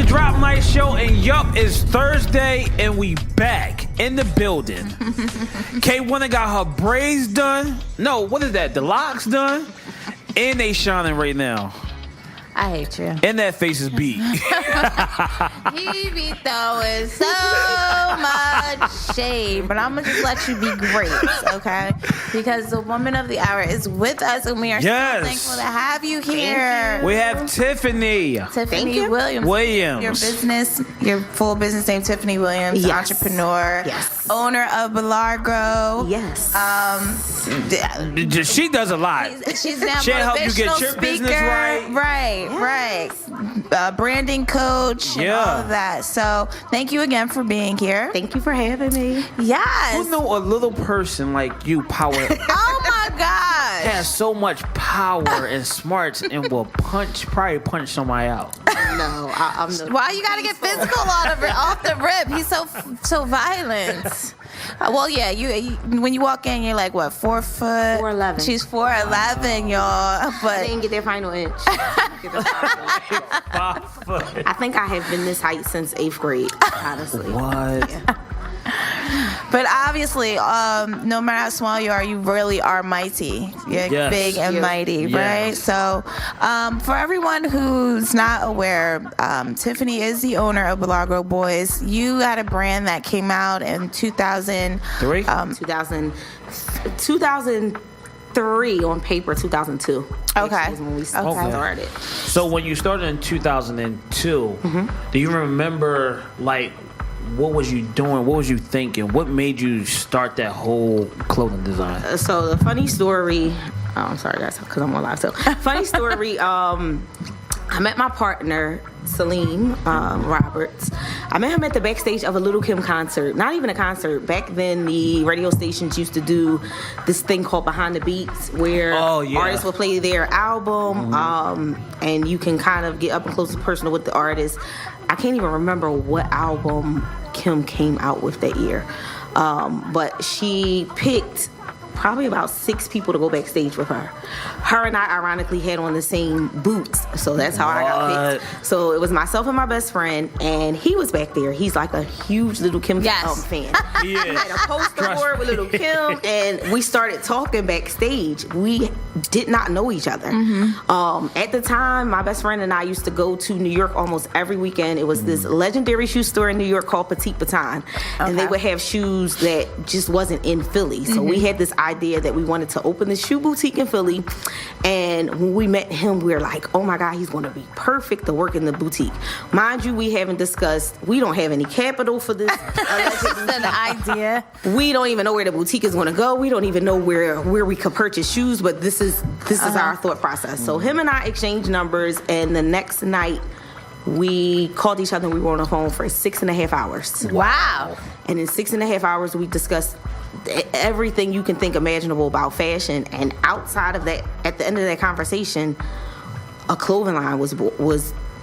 Drop Night Show, and yup, it's Thursday, and we back in the building. K1 got her braids done. No, what is that? The locks done, and they shining right now. I hate you. And that face is beat. He be throwing so much shade, but I'm going to just let you be great, okay? Because the woman of the hour is with us, and we are so thankful to have you here. We have Tiffany Williams. Your full business name, Tiffany Williams, entrepreneur, owner of Bellargo. Yes. She does a lot. She's now she'll help you get your speaker, business right. Right. Branding coach and all of that. So thank you again for being here. Thank you for having me. Yes. Who know a little person like you, power? Oh my gosh. Has so much power and smarts and will probably punch somebody out. No, I'm the. Why you gotta get physical off the rip? He's so violent. Well, yeah. You when you walk in, you're like what? 4 foot. 4'11". She's 4'11", y'all. But I didn't get their final inch. I think I have been this height since 8th grade. Honestly. What? Yeah. But obviously, no matter how small you are, you really are mighty. You're big and mighty, right? So, for everyone who's not aware, Tiffany is the owner of Bellargo Boys. You had a brand that came out in 2003. 2003 on paper, 2002. Okay. Was when we started. So when you started in 2002, do you remember what was you doing? What was you thinking? What made you start that whole clothing design? So the funny story, I'm sorry guys, because I'm on live. So funny story, I met my partner, Salim Roberts. I met him at the backstage of a Little Kim concert. Not even a concert. Back then, the radio stations used to do this thing called Behind the Beats, where artists would play their album, and you can kind of get up and close and personal with the artist. I can't even remember what album Kim came out with that year, but she picked probably about 6 people to go backstage with her. Her and I ironically had on the same boots, so that's how I got picked. So it was myself and my best friend, and he was back there. He's like a huge Little Kim fan. He had a poster board with Little Kim, and we started talking backstage. We did not know each other. At the time, my best friend and I used to go to New York almost every weekend. It was this legendary shoe store in New York called Petite Baton, and they would have shoes that just wasn't in Philly. So we had this idea that we wanted to open the shoe boutique in Philly, and when we met him, we were like, oh my God, he's going to be perfect to work in the boutique. Mind you, we haven't discussed, we don't have any capital for this. An idea. We don't even know where the boutique is going to go. We don't even know where we could purchase shoes, but this is our thought process. So him and I exchanged numbers, and the next night we called each other and we were on the phone for 6.5 hours. Wow. And in 6.5 hours, we discussed everything you can think imaginable about fashion. And outside of that, at the end of that conversation, a clothing line was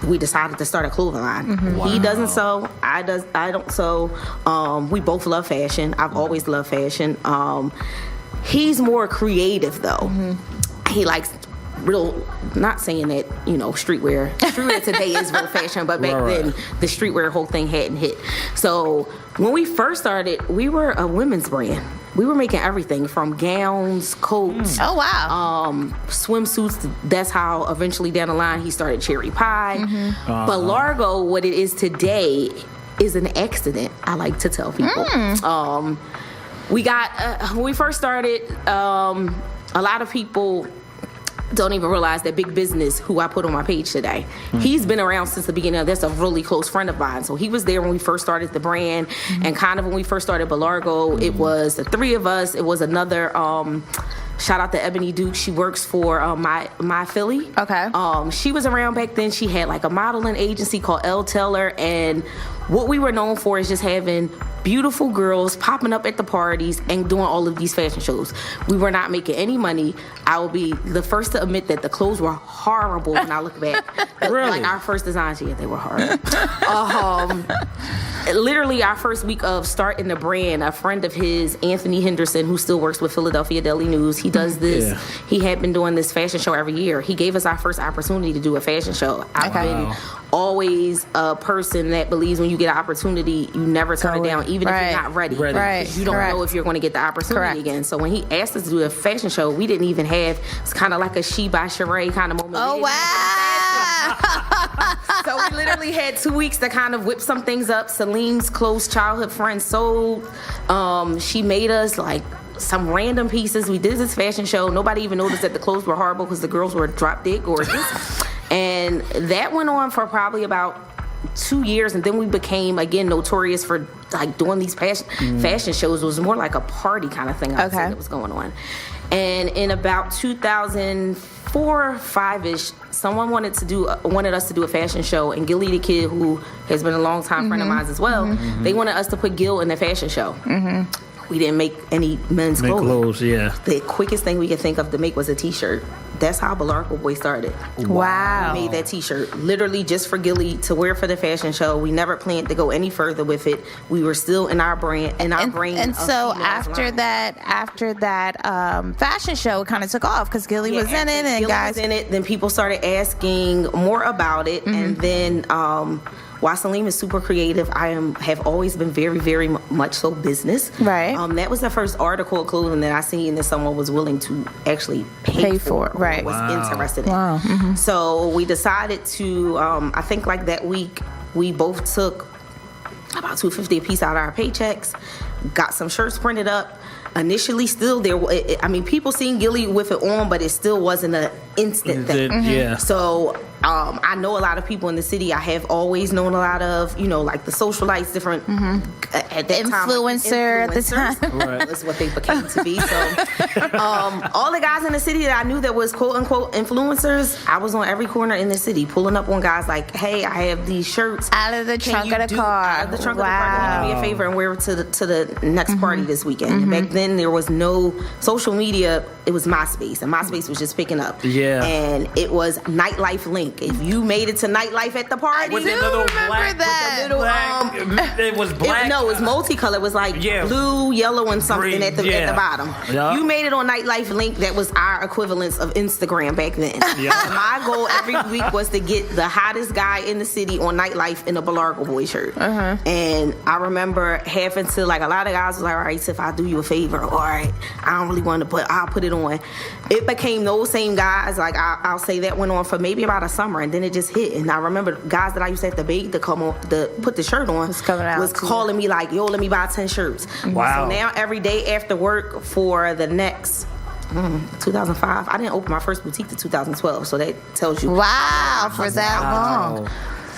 we decided to start a clothing line. Wow. He doesn't sew, I don't sew. We both love fashion. I've always loved fashion. He's more creative though. He likes not saying that, streetwear today is real fashion, but back then the streetwear whole thing hadn't hit. So when we first started, we were a women's brand. We were making everything from gowns, coats, swimsuits. That's how eventually down the line he started Cherry Pie. But Largo, what it is today, is an accident, I like to tell people. We got, when we first started, a lot of people don't even realize that Big Business, who I put on my page today, he's been around since the beginning. That's a really close friend of mine. So he was there when we first started the brand, and kind of when we first started Bellargo, it was the 3 of us. It was another, shout out to Ebony Duke. She works for my Philly. Okay. She was around back then. She had like a modeling agency called Elle Taylor, and what we were known for is just having beautiful girls popping up at the parties and doing all of these fashion shows. We were not making any money. I will be the first to admit that the clothes were horrible when I look back. Really? Like our first designs, they were horrible. literally our first week of starting the brand, a friend of his, Anthony Henderson, who still works with Philadelphia Daily News, he does this. Yeah. He had been doing this fashion show every year. He gave us our first opportunity to do a fashion show. I've been always a person that believes when you get an opportunity, you never turn it down, even if you're not ready. Right. You don't know if you're going to get the opportunity again. So when he asked us to do a fashion show, we didn't even have, it's kind of like a She by Sheree kind of moment. Oh, wow. So we literally had 2 weeks to kind of whip some things up. Salim's close childhood friend sold. She made us like some random pieces. We did this fashion show. Nobody even noticed that the clothes were horrible because the girls were drop dead gorgeous. And that went on for probably about 2 years, and then we became again notorious for like doing these fashion shows. It was more like a party kind of thing I would say that was going on. And in about 2004, 5-ish, someone wanted us to do a fashion show, and Gilly the Kid, who has been a long time friend of mine as well, they wanted us to put Gil in the fashion show. We didn't make any men's clothes. The quickest thing we could think of to make was a t-shirt. That's how Bellargo Boy started. Wow. We made that t-shirt literally just for Gilly to wear for the fashion show. We never planned to go any further with it. We were still in our brand, And so after that fashion show, it kind of took off because Gilly was in it, and Gilly guys was in it. Then people started asking more about it, and then while Salim is super creative, I have always been very, very much so business. Right. That was the first article of clothing that I seen that someone was willing to actually pay for. Right. Was interested in. So we decided to. I think like that week we both took about $250 a piece out of our paychecks, got some shirts printed up. Initially, still people seen Gilly with it on, but it still wasn't an instant thing. So I know a lot of people in the city. I have always known a lot of, like the socialites, different at that influencer at the time. Right. That's what they became to be. So all the guys in the city that I knew that was quote unquote influencers, I was on every corner in the city pulling up on guys like, hey, I have these shirts out of the trunk of the car. Out of the trunk of the car. Can you do me a favor and wear it to the next party this weekend? And back then there was no social media. It was MySpace, and MySpace was just picking up. And it was Nightlife Link. If you made it to Nightlife at the party, I do remember that. It was black. It was multicolored. It was like blue, yellow, and something green, at the bottom. You made it on Nightlife Link. That was our equivalence of Instagram back then. My goal every week was to get the hottest guy in the city on Nightlife in a Bellargo Boy shirt. And I remember having to, like, a lot of guys was like, all right, so if I do you a favor, all right, I don't really want to put, I'll put it on. It became those same guys, like I'll say that went on for maybe about a summer, and then it just hit. And I remember guys that I used to have to beg to come on, to put the shirt on, was calling me like, yo, let me buy 10 shirts. Wow. So now every day after work for the next 2005, I didn't open my first boutique to 2012, so that tells you. Wow, for that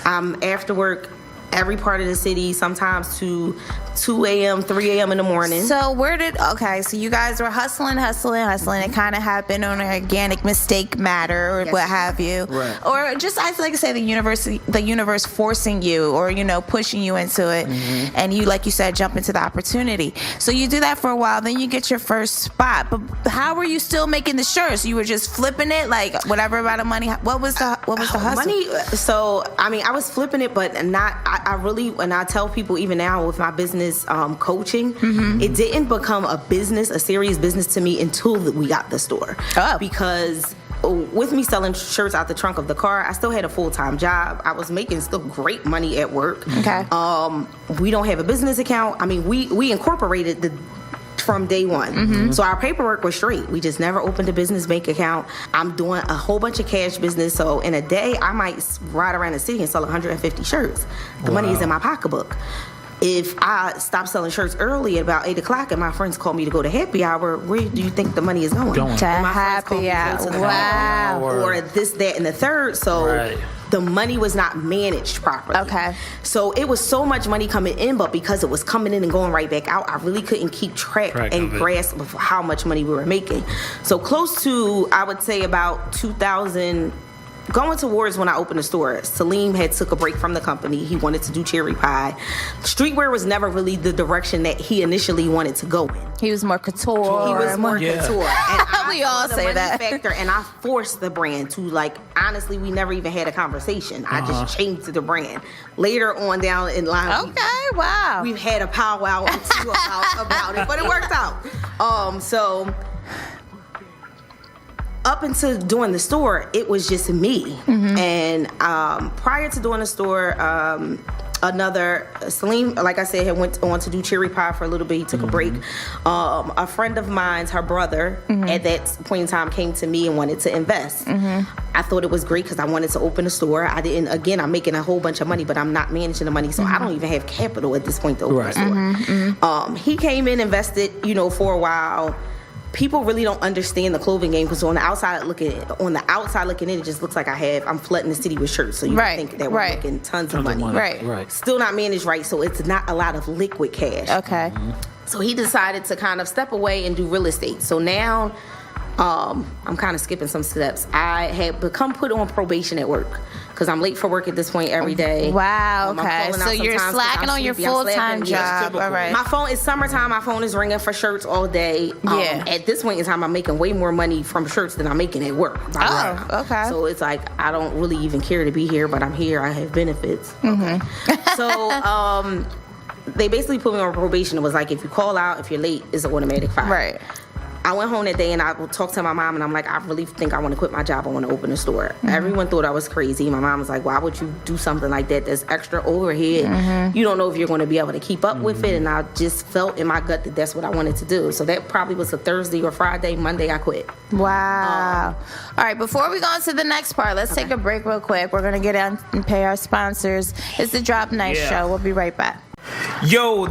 long. After work, every part of the city, sometimes to 2 a.m., 3 a.m. in the morning. So so you guys were hustling. It kind of happened on an organic mistake matter or what have you. Right. Or just, I like to say, the universe forcing you or, pushing you into it. And you, like you said, jump into the opportunity. So you do that for a while, then you get your first spot. But how were you still making the shirts? You were just flipping it, like whatever amount of money. What was the hustle? Money, so, I was flipping it, but not, I really, and I tell people even now with my business coaching, it didn't become a serious business to me until we got the store. Because with me selling shirts out the trunk of the car, I still had a full-time job. I was making still great money at work. We don't have a business account. We incorporated from day one. So our paperwork was straight. We just never opened a business bank account. I'm doing a whole bunch of cash business. So in a day, I might ride around the city and sell 150 shirts. The money is in my pocketbook. If I stop selling shirts early at about 8 o'clock and my friends call me to go to happy hour, where do you think the money is going? To happy hour. Wow. Or this, that, and the third. So the money was not managed properly. So it was so much money coming in, but because it was coming in and going right back out, I really couldn't keep track and grasp of how much money we were making. So close to, I would say about 2000 going towards when I opened the store, Salim had took a break from the company. He wanted to do cherry pie. Streetwear was never really the direction that he initially wanted to go in. He was more couture. He was more couture. And we all say that. Factor, and I forced the brand to, like, honestly, we never even had a conversation. I just changed the brand. Later on down in line, we've had a powwow or two about it, but it worked out. So up until doing the store, it was just me. And prior to doing the store, Salim, like I said, had went on to do cherry pie for a little bit. He took a break. A friend of mine's, her brother, at that point in time came to me and wanted to invest. I thought it was great because I wanted to open a store. I'm making a whole bunch of money, but I'm not managing the money, so I don't even have capital at this point to open a store. He came in, invested, for a while. People really don't understand the clothing game because on the outside looking in, it just looks like I'm flooding the city with shirts. So you think that we're making tons of money. Right. Still not managed right, so it's not a lot of liquid cash. Okay. So he decided to kind of step away and do real estate. So now I'm kind of skipping some steps. I had become put on probation at work because I'm late for work at this point every day. Wow, okay. So you're slacking on your full-time job. All right. My phone is summertime. My phone is ringing for shirts all day. At this point in time, I'm making way more money from shirts than I'm making at work. Okay. So it's like I don't really even care to be here, but I'm here. I have benefits. Okay. So they basically put me on probation. It was like if you call out, if you're late, it's an automatic fire. Right. I went home that day and I talked to my mom and I'm like, I really think I want to quit my job. I want to open a store. Everyone thought I was crazy. My mom was like, why would you do something like that? That's extra overhead. You don't know if you're going to be able to keep up with it. And I just felt in my gut that that's what I wanted to do. So that probably was a Thursday or Friday. Monday, I quit. Wow. All right, before we go on to the next part, let's take a break real quick. We're going to get out and pay our sponsors. It's the Drop Night Show. We'll be right back. Yo,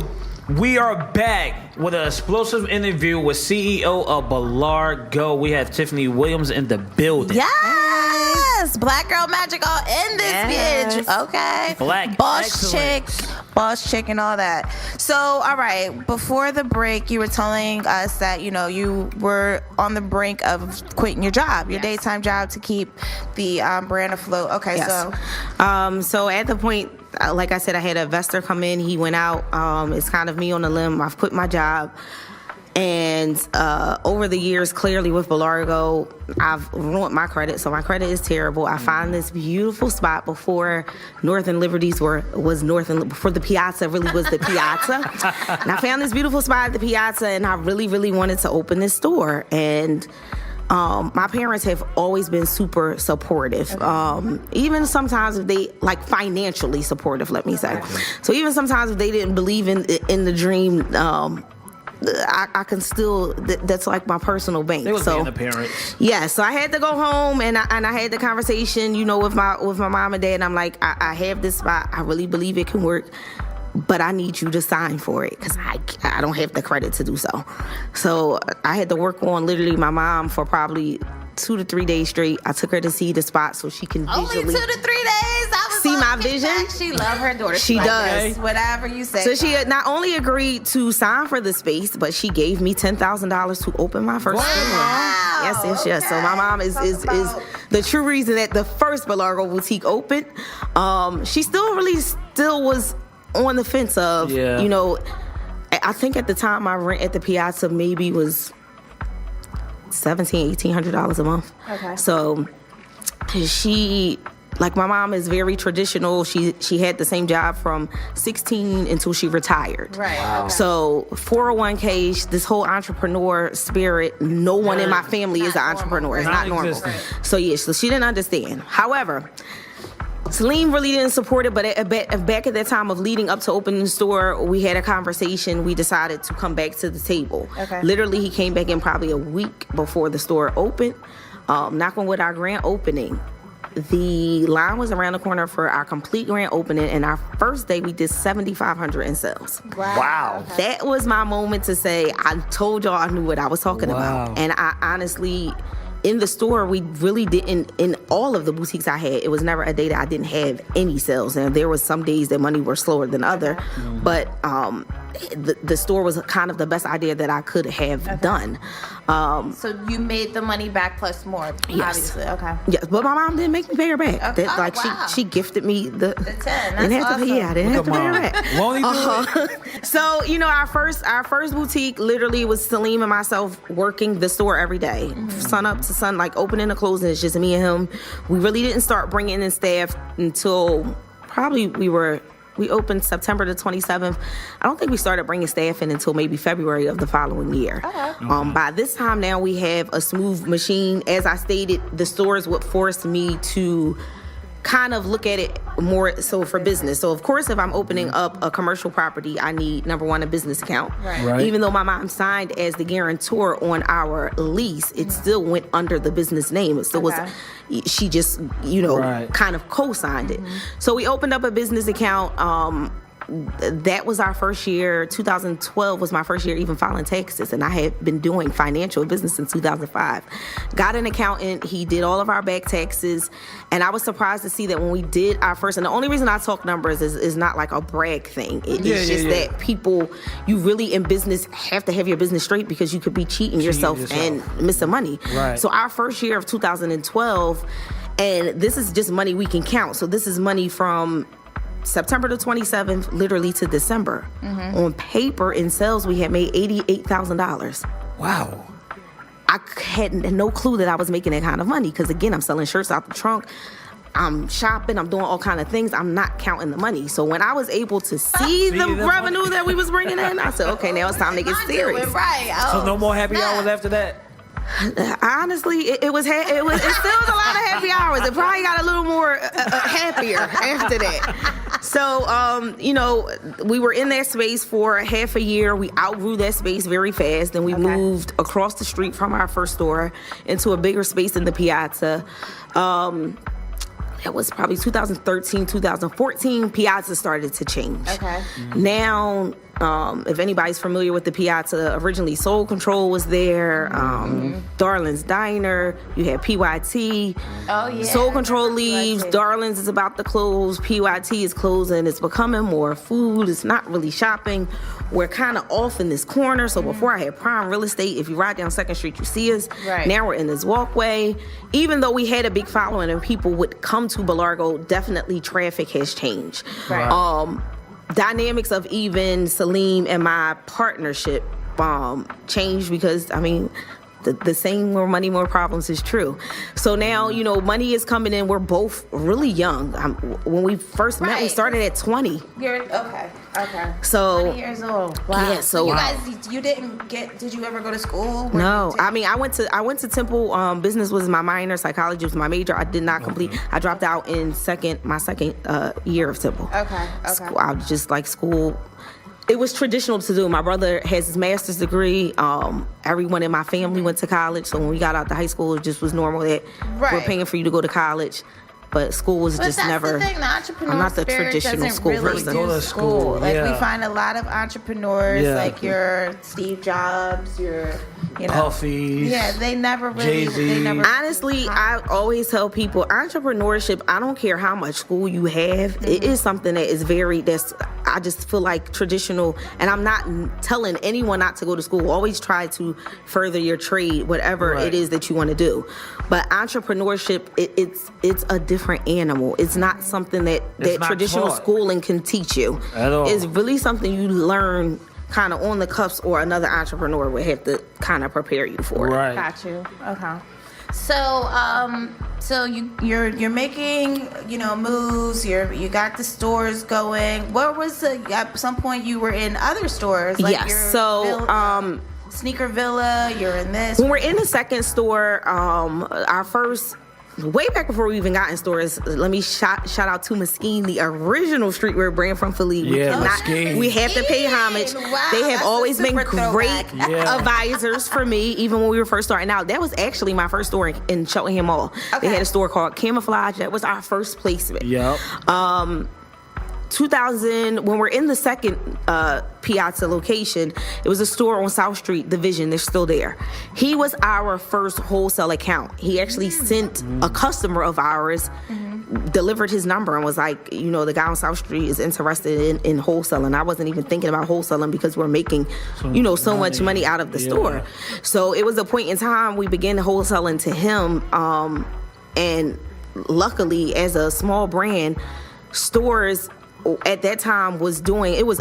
we are back with an explosive interview with CEO of Bellargo. We have Tiffany Williams in the building. Yes! Black girl magic all in this bitch. Okay. Black boss chick and all that. So, all right, before the break, you were telling us that, you were on the brink of quitting your job, your daytime job to keep the brand afloat. Okay, so at the point, like I said, I had an investor come in. He went out. It's kind of me on the limb. I've quit my job. And over the years, clearly with Bellargo, I've ruined my credit. So my credit is terrible. I find this beautiful spot before Northern Liberties before the Piazza really was the Piazza. And I found this beautiful spot at the Piazza, and I really, really wanted to open this store. And my parents have always been super supportive. Even sometimes if they, financially supportive, let me say. So even sometimes if they didn't believe in the dream, I can still, that's like my personal bank. They was being the parents. Yeah, so I had to go home and I had the conversation, with my mom and dad, and I'm like, I have this spot. I really believe it can work, but I need you to sign for it because I don't have the credit to do so. So I had to work on literally my mom for probably 2 to 3 days straight. I took her to see the spot so she can visually only 2 to 3 days. See my vision. She loves her daughter. She does. Whatever you say. So she had not only agreed to sign for the space, but she gave me $10,000 to open my first store. Yes. Okay. So my mom is the true reason that the first Bellargo boutique opened. She still was on the fence of, I think at the time my rent at the Piazza maybe was $1,800 a month. Okay. So she, my mom is very traditional. She had the same job from 16 until she retired. Right. Wow. So 401k, this whole entrepreneur spirit, no one in my family is an entrepreneur. It's not normal. So so she didn't understand. However, Salim really didn't support it, but back at that time of leading up to opening the store, we had a conversation. We decided to come back to the table. Okay. Literally, he came back in probably a week before the store opened. Knock on wood, our grand opening. The line was around the corner for our complete grand opening, and our first day we did 7,500 in sales. Wow. Okay. That was my moment to say, I told y'all I knew what I was talking about. And I honestly, in the store, we really didn't, in all of the boutiques I had, it was never a day that I didn't have any sales. And there was some days that money were slower than other. But the store was kind of the best idea that I could have done. So you made the money back plus more, obviously. Okay. Yes, but my mom didn't make me pay her back. Okay. She gifted me the 10. That's awesome. I didn't have to pay her back. Won't he do it? So, our first boutique literally was Salim and myself working the store every day, sun up to sun, like opening and closing. It's just me and him. We really didn't start bringing in staff until probably we opened September the 27th. I don't think we started bringing staff in until maybe February of the following year. Okay. By this time now, we have a smooth machine. As I stated, the stores would force me to kind of look at it more so for business. So of course, if I'm opening up a commercial property, I need, number one, a business account. Right. Even though my mom signed as the guarantor on our lease, it still went under the business name. It still was, she just, kind of co-signed it. So we opened up a business account. That was our first year. 2012 was my first year even filing taxes, and I had been doing financial business since 2005. Got an accountant. He did all of our back taxes, and I was surprised to see that when we did our first, and the only reason I talk numbers is not like a brag thing. It's just that people, you really in business have to have your business straight, because you could be cheating yourself and missing money. Right. So our first year of 2012, and this is just money we can count. So this is money from September the 27th, literally to December. On paper, in sales, we had made $88,000. Wow. I had no clue that I was making that kind of money, because again, I'm selling shirts out the trunk. I'm shopping. I'm doing all kind of things. I'm not counting the money. So when I was able to see the revenue that we was bringing in, I said, okay, now it's time to get serious. Right. So no more happy hours after that? Honestly, it still was a lot of happy hours. It probably got a little more happier after that. So, we were in that space for half a year. We outgrew that space very fast. Then we moved across the street from our first store into a bigger space in the Piazza. It was probably 2013, 2014, Piazza started to change. Okay. Now, if anybody's familiar with the Piazza, originally Soul Control was there, Darlin's Diner, you had PYT. Oh, yeah. Soul Control leaves, Darlin's is about to close, PYT is closing, it's becoming more food, it's not really shopping. We're kind of off in this corner, so before I had prime real estate, if you ride down 2nd Street, you see us. Right. Now we're in this walkway. Even though we had a big following and people would come to Bellargo, definitely traffic has changed. Right. Dynamics of even Salim and my partnership changed, because the saying more money, more problems is true. So now, money is coming in. We're both really young. When we first met, we started at 20. You're okay. So 20 years old. Wow. Yeah, so you guys, did you ever go to school? No, I went to Temple. Business was my minor, psychology was my major. I did not complete. I dropped out in my second year of Temple. Okay. I was just like school. It was traditional to do. My brother has his master's degree. Everyone in my family went to college. So when we got out to high school, it just was normal that we're paying for you to go to college. But school was just never. The thing, the entrepreneur I'm not the spirit traditional school really person. Go to school. Like we find a lot of entrepreneurs, like your Steve Jobs, your Puffy. Yeah, they never really. Jay-Z. Honestly, I always tell people, entrepreneurship, I don't care how much school you have, it is something that is I just feel like traditional, and I'm not telling anyone not to go to school. Always try to further your trade, whatever it is that you want to do. But entrepreneurship, it's a different animal. It's not something that traditional schooling can teach you. At all. It's really something you learn kind of on the cuffs, or another entrepreneur would have to kind of prepare you for it. Right. Got you. Okay. So you're making moves. You got the stores going. What was at some point you were in other stores? Like yes. So Sneaker Villa. You're in this. When we're in the second store, our first. Way back before we even got in stores, let me shout out to Mesquite, the original streetwear brand from Philly. Mesquite. We have to pay homage. Wow, they have always been great Yeah. advisors for me, even when we were first starting out. That was actually my first store in Cheltenham Mall. They had a store called Camouflage. That was our first placement. Yep. 2000, when we're in the second Piazza location, it was a store on South Street, The Vision. They're still there. He was our first wholesale account. He actually sent a customer of ours delivered his number and was like, the guy on South Street is interested in wholesaling. I wasn't even thinking about wholesaling because we're making, so much money out of the store. So it was a point in time we began wholesaling to him. And luckily, as a small brand, stores at that time was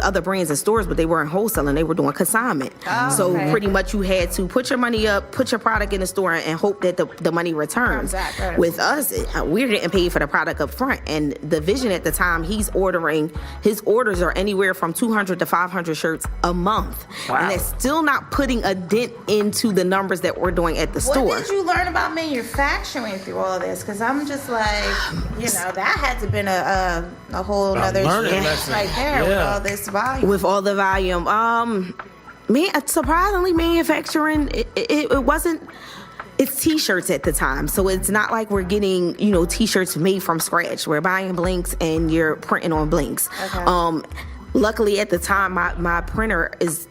other brands and stores, but they weren't wholesaling. They were doing consignment. So pretty much you had to put your money up, put your product in the store, and hope that the money returns. Right. With us, we're getting paid for the product up front. And the vision at the time, his orders are anywhere from 200 to 500 shirts a month. Wow. And that's still not putting a dent into the numbers that we're doing at the store. What did you learn about manufacturing through all this? Because I'm just like, that had to have been a whole other right there with all this volume. With all the volume. Surprisingly, manufacturing, it wasn't, it's t-shirts at the time. So it's not like we're getting, t-shirts made from scratch. We're buying blanks and you're printing on blanks. Okay. Luckily at the time, my printer is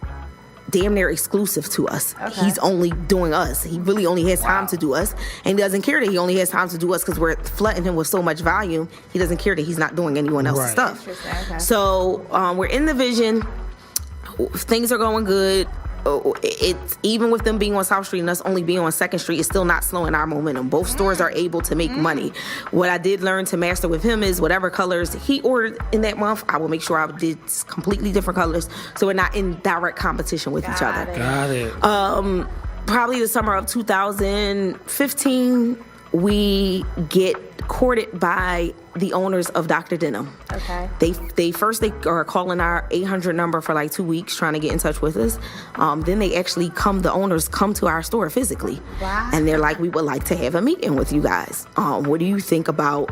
damn near exclusive to us. Okay. He's only doing us. He really only has time to do us, and he doesn't care that he only has time to do us because we're flooding him with so much volume. He doesn't care that he's not doing anyone else's stuff. Okay. So we're in the vision. Things are going good. It's even with them being on South Street and us only being on 2nd Street, it's still not slowing our momentum. Both stores are able to make money. What I did learn to master with him is whatever colors he ordered in that month, I will make sure I did completely different colors so we're not in direct competition with each other. Got it. Probably the summer of 2015, we get courted by the owners of Dr. Denim. Okay. They are calling our 800 number for like 2 weeks trying to get in touch with us. Then the owners come to our store physically. Wow. And they're like, we would like to have a meeting with you guys. What do you think about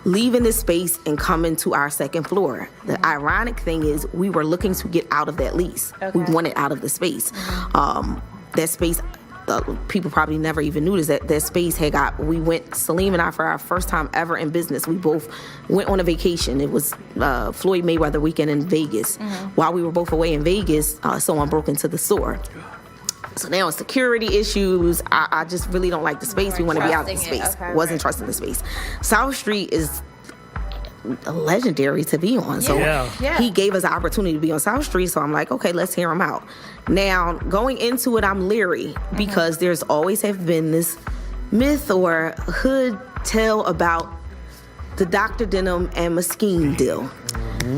leaving this space and coming to our 2nd floor? The ironic thing is we were looking to get out of that lease. Okay. We wanted out of the space. That space, people probably never even knew that space we went, Salim and I, for our first time ever in business, we both went on a vacation. It was Floyd Mayweather weekend in Vegas. While we were both away in Vegas, someone broke into the store. So now it's security issues. I just really don't like the space. We want to be out of the space. Wasn't trusting the space. South Street is legendary to be on. So he gave us the opportunity to be on South Street. So I'm like, okay, let's hear him out. Now, going into it, I'm leery because there's always have been this myth or hood tale about the Dr. Denim and Mesquite deal.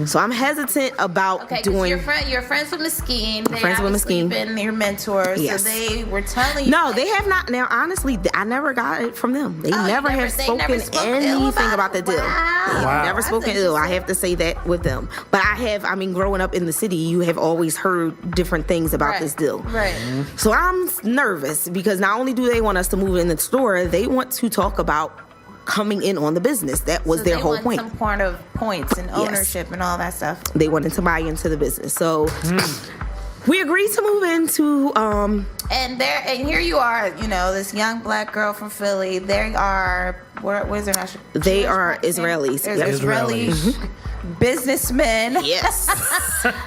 So I'm hesitant about doing. You're friends with Mesquite. Friends with Mesquite. Been your mentors. Yes. So they were telling you. No, they have not. Now, honestly, I never got it from them. They never have spoken anything about the deal. Wow. Never spoken ill. I have to say that with them. But growing up in the city, you have always heard different things about this deal. Right. So I'm nervous because not only do they want us to move in the store, they want to talk about coming in on the business. That was their whole point. Some part of points and ownership and all that stuff. They wanted to buy into the business. So we agreed to move into and here you are, this young black girl from Philly. They are where's their national? They are Israelis. Israeli businessmen. Yes.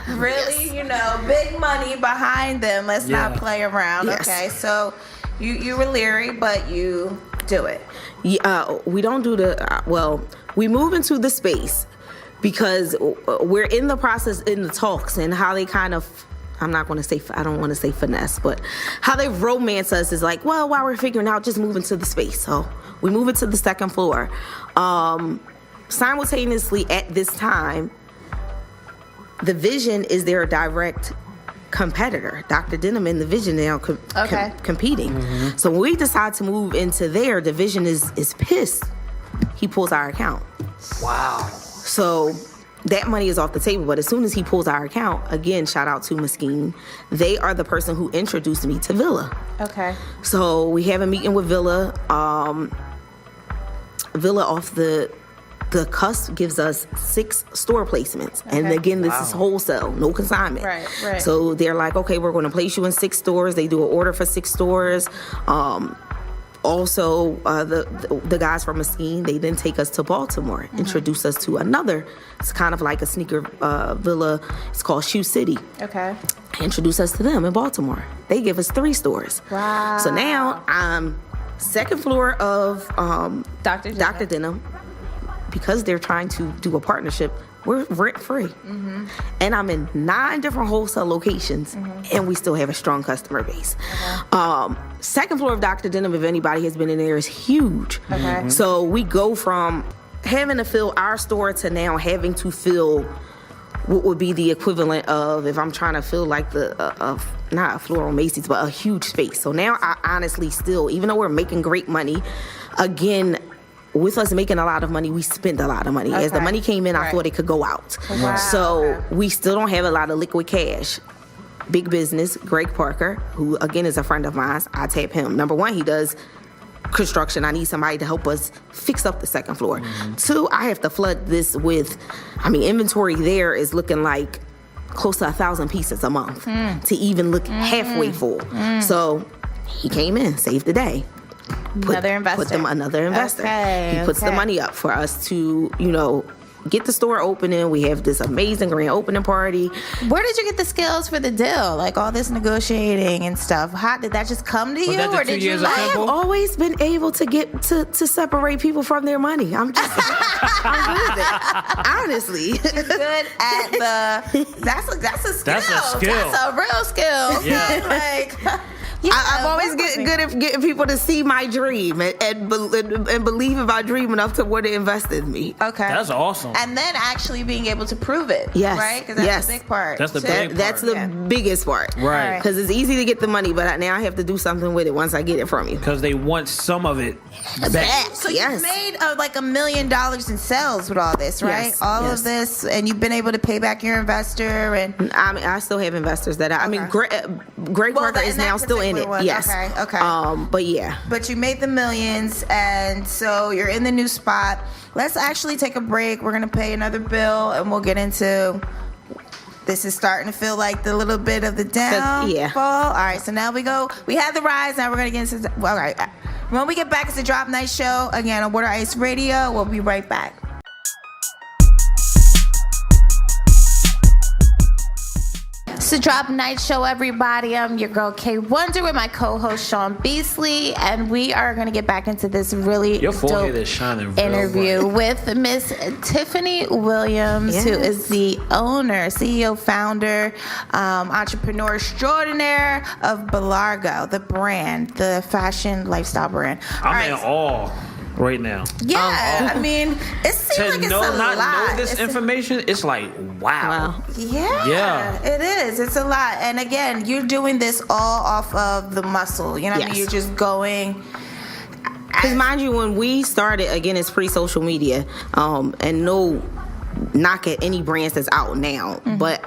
Really, big money behind them. Let's not play around. Yes. Okay. So you were leery, but you do it. We don't do we move into the space because we're in the process, in the talks, and how they kind of, I don't want to say finesse, but how they romance us is like, while we're figuring out, just move into the space. So we move into the 2nd floor. Simultaneously at this time, the Vision is their direct competitor. Dr. Denim and the Vision now competing. So when we decide to move into there, the Vision is pissed. He pulls our account. Wow. So that money is off the table. But as soon as he pulls our account, again, shout out to Mesquite. They are the person who introduced me to Villa. Okay. So we have a meeting with Villa. Villa off the cusp gives us 6 store placements. Okay. And again, this is wholesale, no consignment. Right. So they're like, okay, we're going to place you in 6 stores. They do an order for 6 stores. Also, the guys from Mesquite, they then take us to Baltimore, introduce us to another. It's kind of like a sneaker villa. It's called Shoe City. Okay. Introduce us to them in Baltimore. They give us 3 stores. Wow. So now I'm 2nd floor of Dr. Denim. because they're trying to do a partnership, we're rent-free. Mm-hmm. And I'm in 9 different wholesale locations, and we still have a strong customer base. Second floor of Dr. Denim, if anybody has been in there, is huge. So we go from having to fill our store to now having to fill what would be the equivalent of, if I'm trying to fill like not a floral Macy's, but a huge space. So now I honestly still, even though we're making great money, again, with us making a lot of money, we spend a lot of money. As the money came in, I thought it could go out. So we still don't have a lot of liquid cash. Big business, Greg Parker, who again is a friend of mine, I tap him. Number one, he does construction. I need somebody to help us fix up the second floor. 2, I have to flood this with, inventory there is looking like close to 1,000 pieces a month to even look halfway full. So he came in, saved the day. Another investor. He puts the money up for us to, get the store opening. We have this amazing grand opening party. Where did you get the skills for the deal? Like all this negotiating and stuff. How did that just come to you, or did you? I have always been able to get to separate people from their money. I'm good at it. Honestly, she's good at that's a skill. That's a skill. That's a real skill. Yeah. I'm always good at getting people to see my dream and believe in my dream enough to want to invest in me. Okay. That's awesome. And then actually being able to prove it. Yes. Right? Because that's the big part. That's the big part. That's the biggest part. Right. Because it's easy to get the money, but now I have to do something with it once I get it from you. Because they want some of it back. So you made like $1 million in sales with all this, right? Yes. All of this, and you've been able to pay back your investor. And I still have investors that Greg Parker is now still in it. Yes. Okay. But yeah. But you made the millions, and so you're in the new spot. Let's actually take a break. We're gonna pay another bill, and we'll get into. This is starting to feel like the little bit of the downfall. Yeah. All right. So now we had the rise. Now we're gonna get into. All right. When we get back, it's a Drop Night show again on Water Ice Radio. We'll be right back. It's the Drop Night show, everybody. I'm your girl Kay Wonder with my co-host Sean Beasley, and we are going to get back into this really dope interview with Miss Tiffany Williams, who is the owner, CEO, founder, entrepreneur extraordinaire of Bellargo, the brand, the fashion lifestyle brand. I'm in awe right now. Yeah, it seems like it's a lot. To not know this information, it's like, wow. Yeah, it is. It's a lot. And again, you're doing this all off of the muscle. You know what I mean? You're just going. Because mind you, when we started, again, it's pre-social media, and no knock at any brands that's out now, but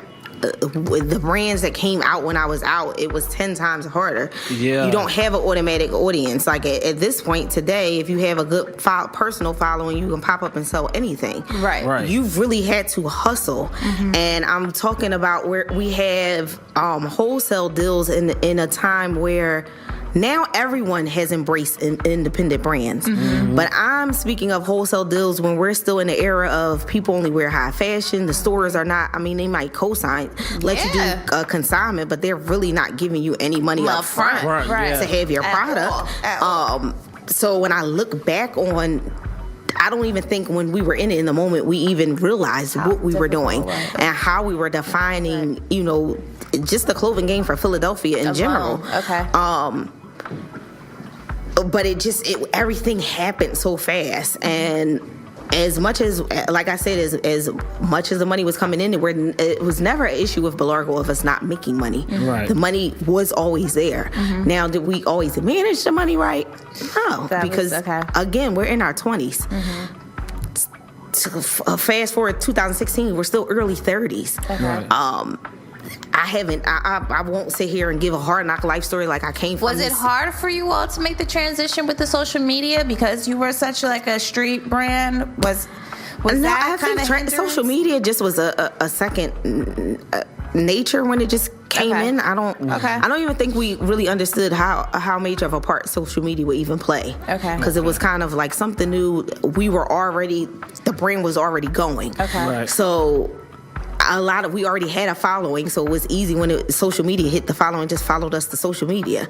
with the brands that came out when I was out, it was 10 times harder. You don't have an automatic audience. Like at this point today, if you have a good personal following, you can pop up and sell anything. Right. You've really had to hustle. And I'm talking about where we have wholesale deals in a time where now everyone has embraced independent brands. But I'm speaking of wholesale deals when we're still in the era of people only wear high fashion. The stores are not, they might co-sign, let you do consignment, but they're really not giving you any money up front to have your product. So when I look back on, I don't even think when we were in it in the moment, we even realized what we were doing and how we were defining, just the clothing game for Philadelphia in general. But everything happened so fast, and as much as, like I said, as much as the money was coming in, it was never an issue with Bellargo of us not making money. The money was always there. Now, did we always manage the money right? No, because again, we're in our 20s. Fast forward 2016, we're still early 30s. I won't sit here and give a hard knock life story like I came from. Was it hard for you all to make the transition with the social media because you were such like a street brand? Was that kind of hindrance? Social media just was a second nature when it just came in. I don't even think we really understood how major of a part social media would even play. Because it was kind of like something new. The brand was already going. So we already had a following, so it was easy when social media hit. The following just followed us to social media.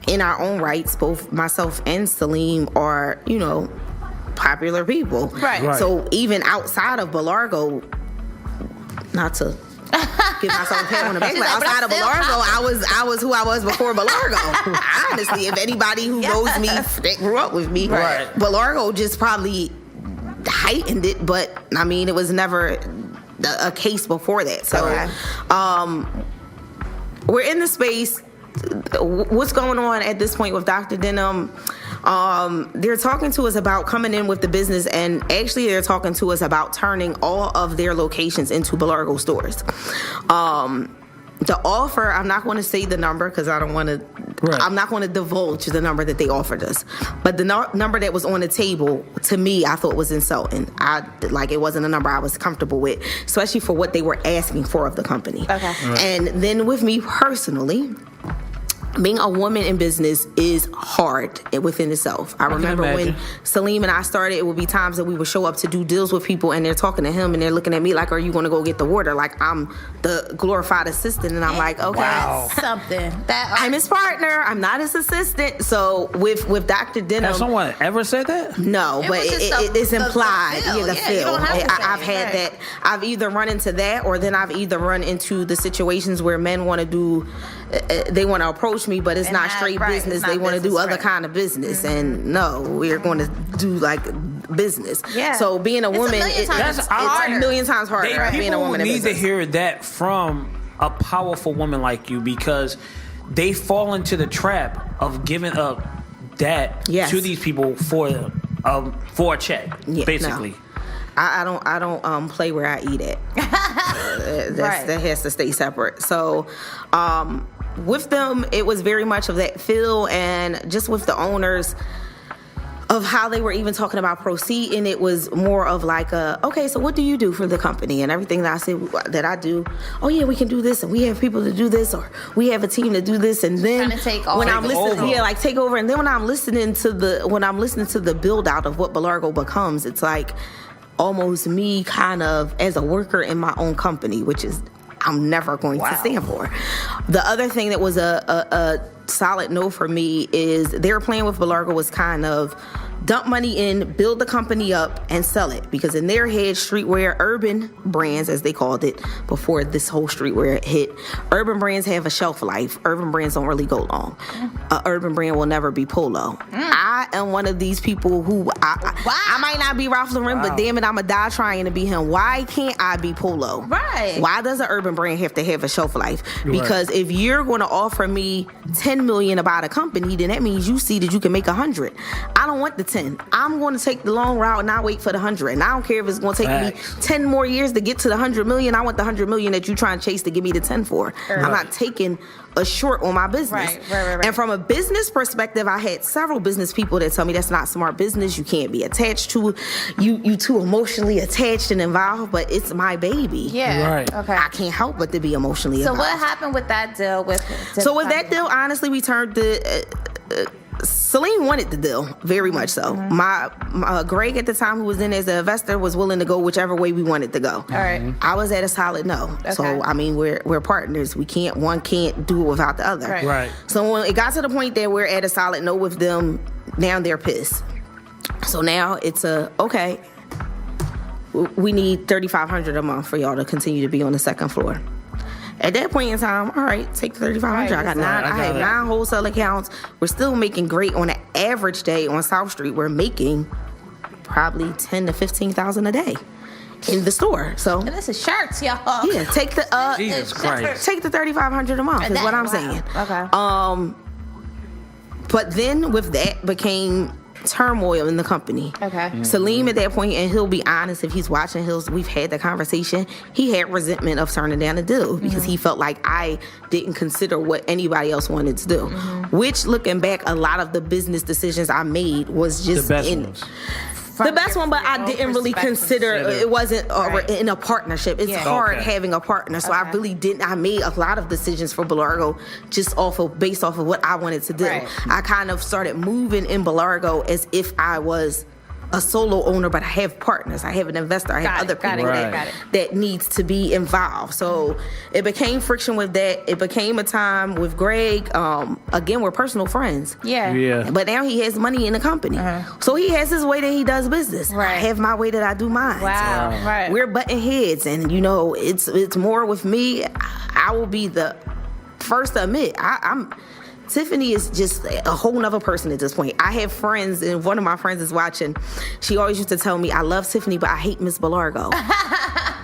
In our own rights, both myself and Salim are, popular people. Right. So even outside of Bellargo, not to give myself a pat on the back, but outside of Bellargo, I was who I was before Bellargo. Honestly, if anybody who knows me that grew up with me, Bellargo just probably heightened it, but I mean, it was never a case before that. So we're in the space. What's going on at this point with Dr. Denham? They're talking to us about coming in with the business, and actually they're talking to us about turning all of their locations into Bellargo stores. The offer, I'm not going to say the number because I don't want to. I'm not going to divulge the number that they offered us, but the number that was on the table, to me, I thought was insulting. It wasn't a number I was comfortable with, especially for what they were asking for of the company. Okay. And then with me personally, being a woman in business is hard within itself. I remember when Salim and I started, it would be times that we would show up to do deals with people and they're talking to him and they're looking at me like, are you going to go get the water? Like I'm the glorified assistant, and I'm like, okay. Something. I'm his partner. I'm not his assistant. So with Dr. Denham. Has someone ever said that? No, but it's implied. The feel. I've had that. I've either run into that, or then I've either run into the situations where men want to do, they want to approach me, but it's not straight business. They want to do other kind of business, and no, we're going to do like business. Yeah. So being a woman, it's a million times harder. Being a woman in business. People need to hear that from a powerful woman like you, because they fall into the trap of giving up that to these people for a check, basically. No. I don't play where I eat at. That has to stay separate. So with them, it was very much of that feel, and just with the owners of how they were even talking about proceeding, it was more of like okay, so what do you do for the company? And everything that I said that I do, oh yeah, we can do this, and we have people to do this, or we have a team to do this, and then take over. And then when I'm listening to the build out of what Bellargo becomes, it's like almost me kind of as a worker in my own company, which is I'm never going to stand for. The other thing that was a solid no for me is their plan with Bellargo was kind of dump money in, build the company up, and sell it. Because in their head, streetwear, urban brands, as they called it before this whole streetwear hit, urban brands have a shelf life. Urban brands don't really go long. An urban brand will never be Polo. I am one of these people who, I might not be Ralph Lauren, but damn it, I'm going to die trying to be him. Why can't I be Polo? Right. Why does an urban brand have to have a shelf life? Because if you're going to offer me $10 million about a company, then that means you see that you can make 100. I don't want the 10. I'm going to take the long route and not wait for the 100. And I don't care if it's going to take me 10 more years to get to the 100 million. I want the 100 million that you try and chase to give me the 10 for. I'm not taking a short on my business. Right. And from a business perspective, I had several business people that tell me that's not smart business. You can't be attached to you too emotionally attached and involved, but it's my baby. Yeah. Right. Okay. I can't help but to be emotionally involved. So what happened with that deal? With that deal, honestly, we turned the. Celine wanted the deal, very much so. My Greg at the time, who was in as an investor, was willing to go whichever way we wanted to go. All right. I was at a solid no. Okay. So I mean, we're partners. One can't do it without the other. Right. So when it got to the point that we're at a solid no with them, now they're pissed. So now it's okay. We need $3,500 a month for y'all to continue to be on the second floor. At that point in time, all right, take the $3,500. I have 9 wholesale accounts. We're still making great on an average day on South Street. We're making probably $10,000 to $15,000 a day in the store. So, and this is shirts, y'all. Yeah, take the Jesus Christ. Take the $3,500 a month. Is what I'm saying. Okay. But then with that became turmoil in the company. Okay. Salim at that point, and he'll be honest, if he's watching, we've had the conversation, he had resentment of turning down the deal because he felt like I didn't consider what anybody else wanted to do. Which, looking back, a lot of the business decisions I made was just the best ones. The best one, but I didn't really consider it wasn't in a partnership. It's hard having a partner, so I really didn't. I made a lot of decisions for Bellargo just based off of what I wanted to do. Right. I kind of started moving in Bellargo as if I was a solo owner, but I have partners. I have an investor. I have other people that needs to be involved. So it became friction with that. It became a time with Greg. Again, we're personal friends. Yeah. But now he has money in the company. So he has his way that he does business. I have my way that I do mine. Wow. Right. We're butting heads, and it's more with me. I will be the first to admit Tiffany is just a whole nother person at this point. I have friends, and one of my friends is watching. She always used to tell me, I love Tiffany, but I hate Miss Bellargo.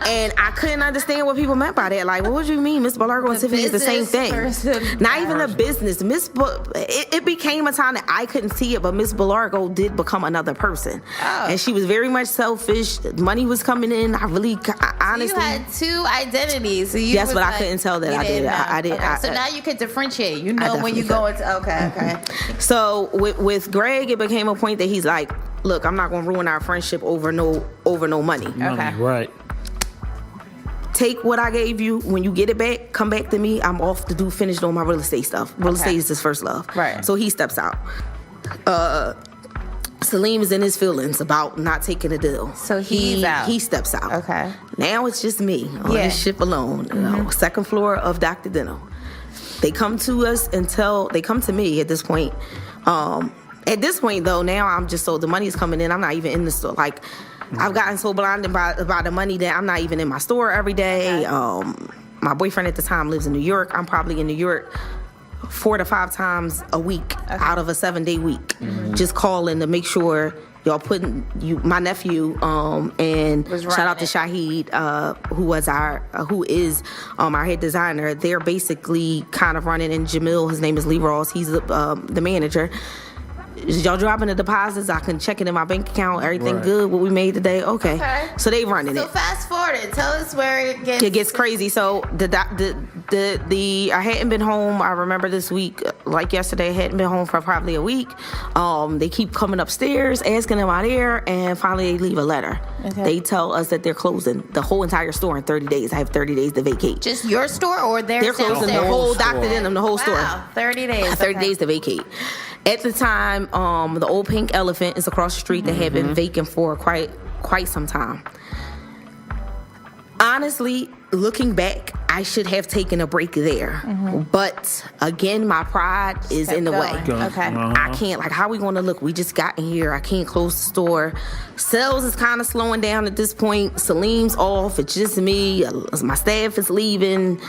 And I couldn't understand what people meant by that. Like, what would you mean? Miss Bellargo and Tiffany is the same thing. Not even the business. It became a time that I couldn't see it, but Miss Bellargo did become another person. And she was very much selfish. Money was coming in. Honestly. You had two identities. So yes, but I couldn't tell that I did. So now you can differentiate. You know when you go into, okay. So with Greg, it became a point that he's like, look, I'm not going to ruin our friendship over no money. Okay. Right. Take what I gave you. When you get it back, come back to me. I'm off to finish doing my real estate stuff. Real estate is his first love. Right. So he steps out. Salim is in his feelings about not taking a deal. So he's out. He steps out. Okay. Now it's just me on this ship alone. Second floor of Dr. Denham. They come to us they come to me at this point. At this point, though, now I'm just the money is coming in. I'm not even in the store. Like, I've gotten so blinded by the money that I'm not even in my store every day. My boyfriend at the time lives in New York. I'm probably in New York 4 to 5 times a week out of a 7-day week. Just calling to make sure y'all putting my nephew and shout out to Shahid, who is our head designer. They're basically kind of running, and Jamil, his name is Lee Ross. He's the manager. Y'all dropping the deposits? I can check it in my bank account. Everything good? What we made today? Okay. So they running it. So fast forward it. Tell us where it gets crazy. So I hadn't been home. I remember this week, like yesterday, I hadn't been home for probably a week. They keep coming upstairs, asking am I there, and finally they leave a letter. They tell us that they're closing the whole entire store in 30 days. I have 30 days to vacate. Just your store, or they're closing the whole Dr. Denham, the whole store. 30 days. 30 days to vacate. At the time, the old pink elephant is across the street that had been vacant for quite some time. Honestly, looking back, I should have taken a break there. But again, my pride is in the way. I can't, how are we going to look? We just got in here. I can't close the store. Sales is kind of slowing down at this point. Salim's off. It's just me. My staff is leaving.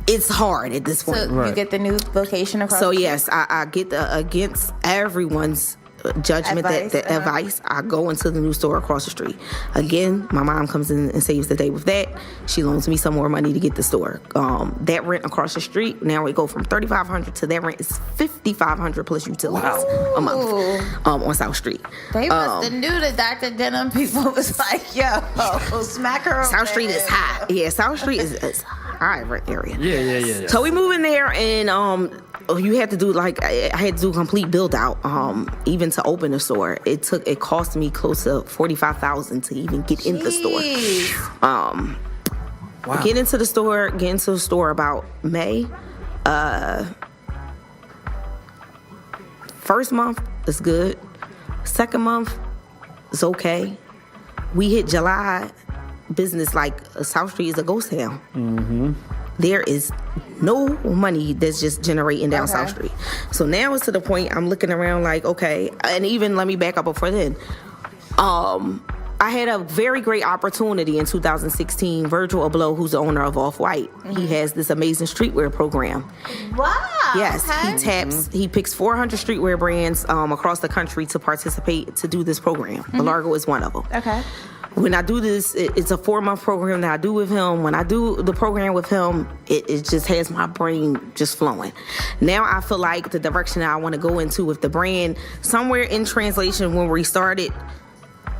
It's hard at this point. So you get the new location across. So yes, I get against everyone's judgment, advice. I go into the new store across the street. Again, my mom comes in and saves the day with that. She loans me some more money to get the store. That rent across the street, now we go from $3,500 to that rent is $5,500 plus utilities a month on South Street. They must have knew that Dr. Denham people was like, yo, smack her over. South Street is hot. Yeah, South Street is high area. Yeah. So we move in there, and you had to do I had to do a complete build out. Even to open the store, it cost me close to $45,000 to even get in the store. Get into the store about May. First month is good. Second month is okay. We hit July. Business South Street is a ghost town. There is no money that's just generating down South Street. So now it's to the point I'm looking around okay, and even let me back up before then. I had a very great opportunity in 2016. Virgil Abloh, who's the owner of Off-White, he has this amazing streetwear program. Wow. Yes, he picks 400 streetwear brands across the country to participate to do this program. Bellargo is one of them. Okay. When I do this, it's a 4-month program that I do with him. When I do the program with him, it just has my brain just flowing. Now I feel like the direction that I want to go into with the brand, somewhere in translation when we started,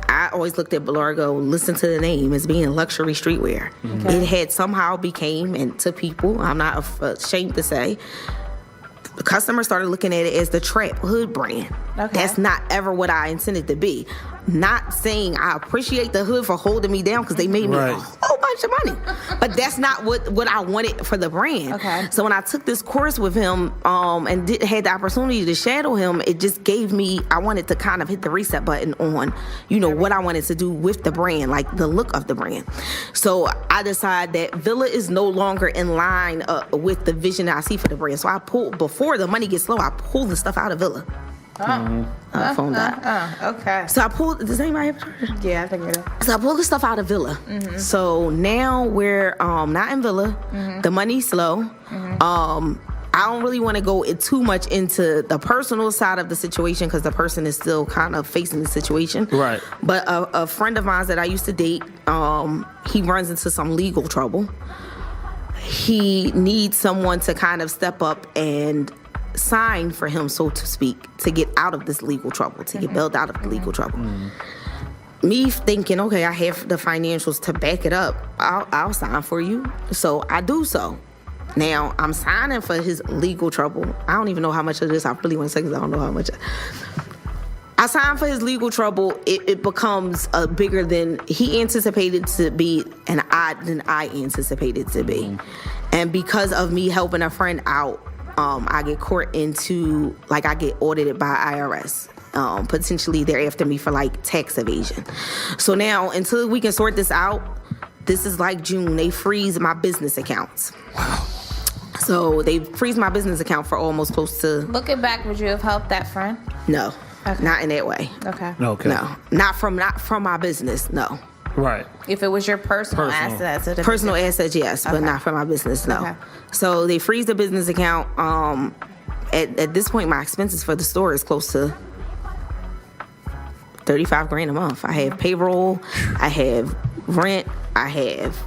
I always looked at Bellargo, listened to the name as being luxury streetwear. It had somehow became, and to people, I'm not ashamed to say, the customer started looking at it as the trap hood brand. That's not ever what I intended to be. not saying I appreciate the hood for holding me down, because they made me a whole bunch of money. But that's not what I wanted for the brand. Okay. So when I took this course with him and had the opportunity to shadow him, it just gave me, I wanted to kind of hit the reset button on, what I wanted to do with the brand, like the look of the brand. So I decided that Villa is no longer in line with the vision that I see for the brand. So I pulled, before the money gets slow, I pulled the stuff out of Villa. Phone died. Okay. So I pulled, does anybody have a charger? Yeah, I think it is. So I pulled the stuff out of Villa. Mm-hmm. So now we're not in Villa. Mm-hmm. The money's slow. Mm-hmm. I don't really want to go too much into the personal side of the situation, because the person is still kind of facing the situation. Right. But a friend of mine that I used to date, he runs into some legal trouble. He needs someone to kind of step up and sign for him, so to speak, to get out of this legal trouble, to get bailed out of the legal trouble. Me thinking, okay, I have the financials to back it up. I'll sign for you. So I do so. Now, I'm signing for his legal trouble. I don't even know how much of this I really want to say, because I don't know how much. I signed for his legal trouble. It becomes bigger than he anticipated to be, and I anticipated to be. And because of me helping a friend out, I get court into, I get audited by IRS. Potentially they're after me for tax evasion. So now, until we can sort this out, this is June, they freeze my business accounts. Wow. So they freeze my business account for almost close to... Looking back, would you have helped that friend? No. Okay. Not in that way. Okay. No. Not from my business, no. Right. If it was your personal assets. Personal assets, yes, but not for my business, no. Okay. So they freeze the business account. At this point, my expenses for the store is close to $35,000 a month. I have payroll, I have rent, I have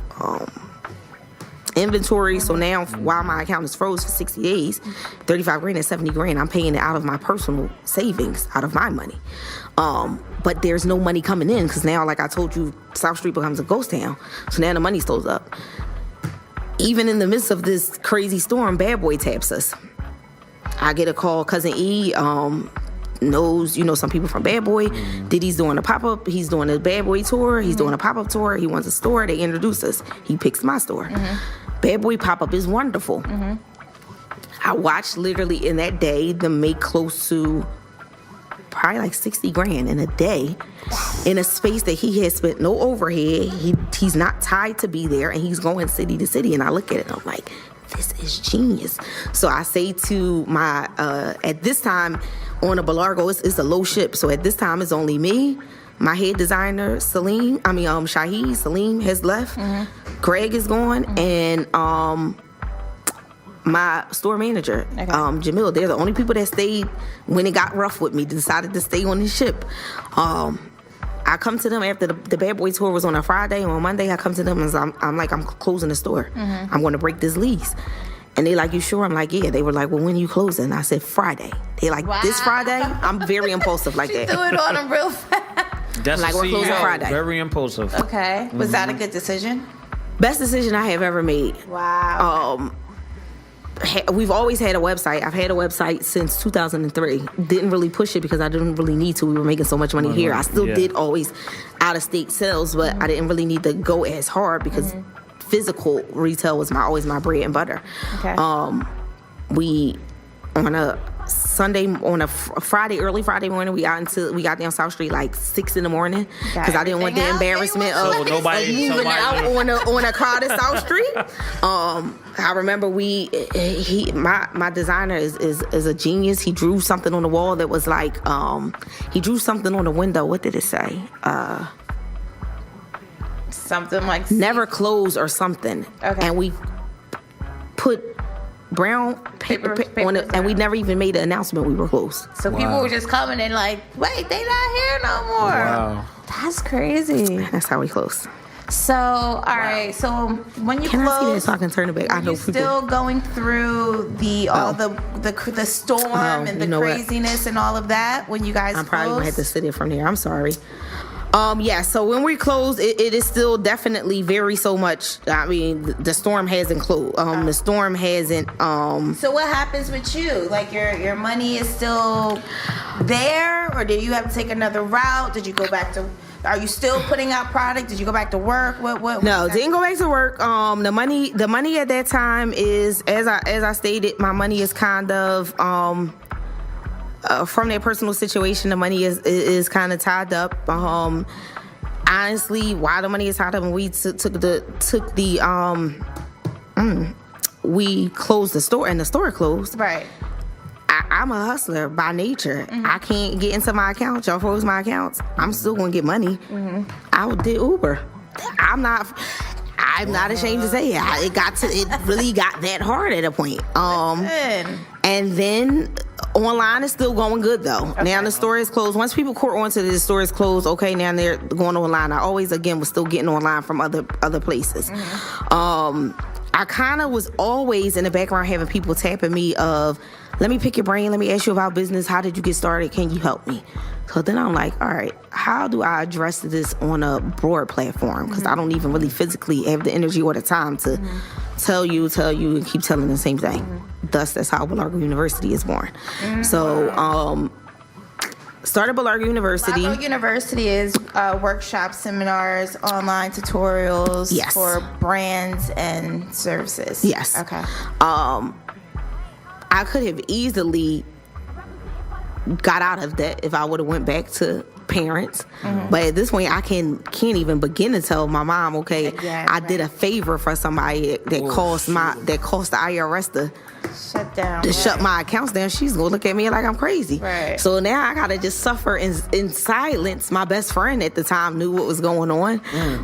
inventory. So now, while my account is froze for 60 days, $35,000 and $70,000, I'm paying it out of my personal savings, out of my money. But there's no money coming in, because now, like I told you, South Street becomes a ghost town. So now the money slows up. Even in the midst of this crazy storm, Bad Boy taps us. I get a call. Cousin E knows, some people from Bad Boy. Diddy's doing a pop-up. He's doing a Bad Boy tour. He's doing a pop-up tour. He wants a store. They introduce us. He picks my store. Bad Boy pop-up is wonderful. I watched literally in that day them make close to probably $60,000 in a day, in a space that he has spent no overhead. He's not tied to be there, and he's going city to city. And I look at it and I'm like, this is genius. So I say to my, at this time on a Bellargo, it's a low ship. So at this time it's only me, my head designer, Shaheed, Salim has left. Greg is gone, and my store manager, Jamil. They're the only people that stayed when it got rough with me, decided to stay on the ship. I come to them after the Bad Boy tour was on a Friday. On Monday, I come to them and I'm closing the store. I'm going to break this lease. And they like, you sure? I'm like, yeah. They were like, well, when are you closing? I said, Friday. They like, this Friday? I'm very impulsive like that. She threw it on them real fast. That's we're closing Friday. Very impulsive. Okay. Was that a good decision? Best decision I have ever made. Wow. We've always had a website. I've had a website since 2003. Didn't really push it because I didn't really need to. We were making so much money here. I still did always out-of-state sales, but I didn't really need to go as hard because physical retail was always my bread and butter. Okay. We on a Sunday, on a Friday, early Friday morning, we got down South Street 6 in the morning because I didn't want the embarrassment of moving out on a crowded South Street. I remember my designer is a genius. He drew something on the wall that was he drew something on the window. What did it say? Something like never close or something. Okay. And we put brown paper on it, and we never even made an announcement we were closed. So people were just coming in wait, they not here no more. Wow. That's crazy. That's how we closed. So, all right. So when you close, I see that so I can turn it back? I know people still going through the storm and the craziness and all of that when you guys. I'm probably gonna have to sit in from there. I'm sorry. So when we close, it is still definitely very so much. I mean, the storm hasn't closed. The storm hasn't. So what happens with you? Your money is still there, or did you have to take another route? Did you go back to? Are you still putting out product? Did you go back to work? What? No, didn't go back to work. The money at that time is, as I stated, my money is kind of from that personal situation. The money is kind of tied up. Honestly, why the money is tied up, and we we closed the store, and the store closed. Right. I'm a hustler by nature. I can't get into my account. Y'all froze my accounts. I'm still gonna get money. I did Uber. I'm not ashamed to say it. It really got that hard at a point. And then online is still going good though. Okay. Now the store is closed. Once people caught on to the store is closed, okay, now they're going online. I always was still getting online from other places. I kind of was always in the background having people tapping me of, let me pick your brain, let me ask you about business, how did you get started, can you help me? So then I'm like, all right, how do I address this on a broad platform? Because I don't even really physically have the energy or the time to tell you and keep telling the same thing. Thus, that's how Bellargo University is born. So, started Bellargo University. Bellargo University is workshops, seminars, online tutorials for brands and services. Yes. Okay. I could have easily got out of that if I would have went back to parents. But at this point, I can't even begin to tell my mom, okay, I did a favor for somebody that cost the IRS to shut my accounts down. She's gonna look at me like I'm crazy. Right. So now I gotta just suffer in silence. My best friend at the time knew what was going on,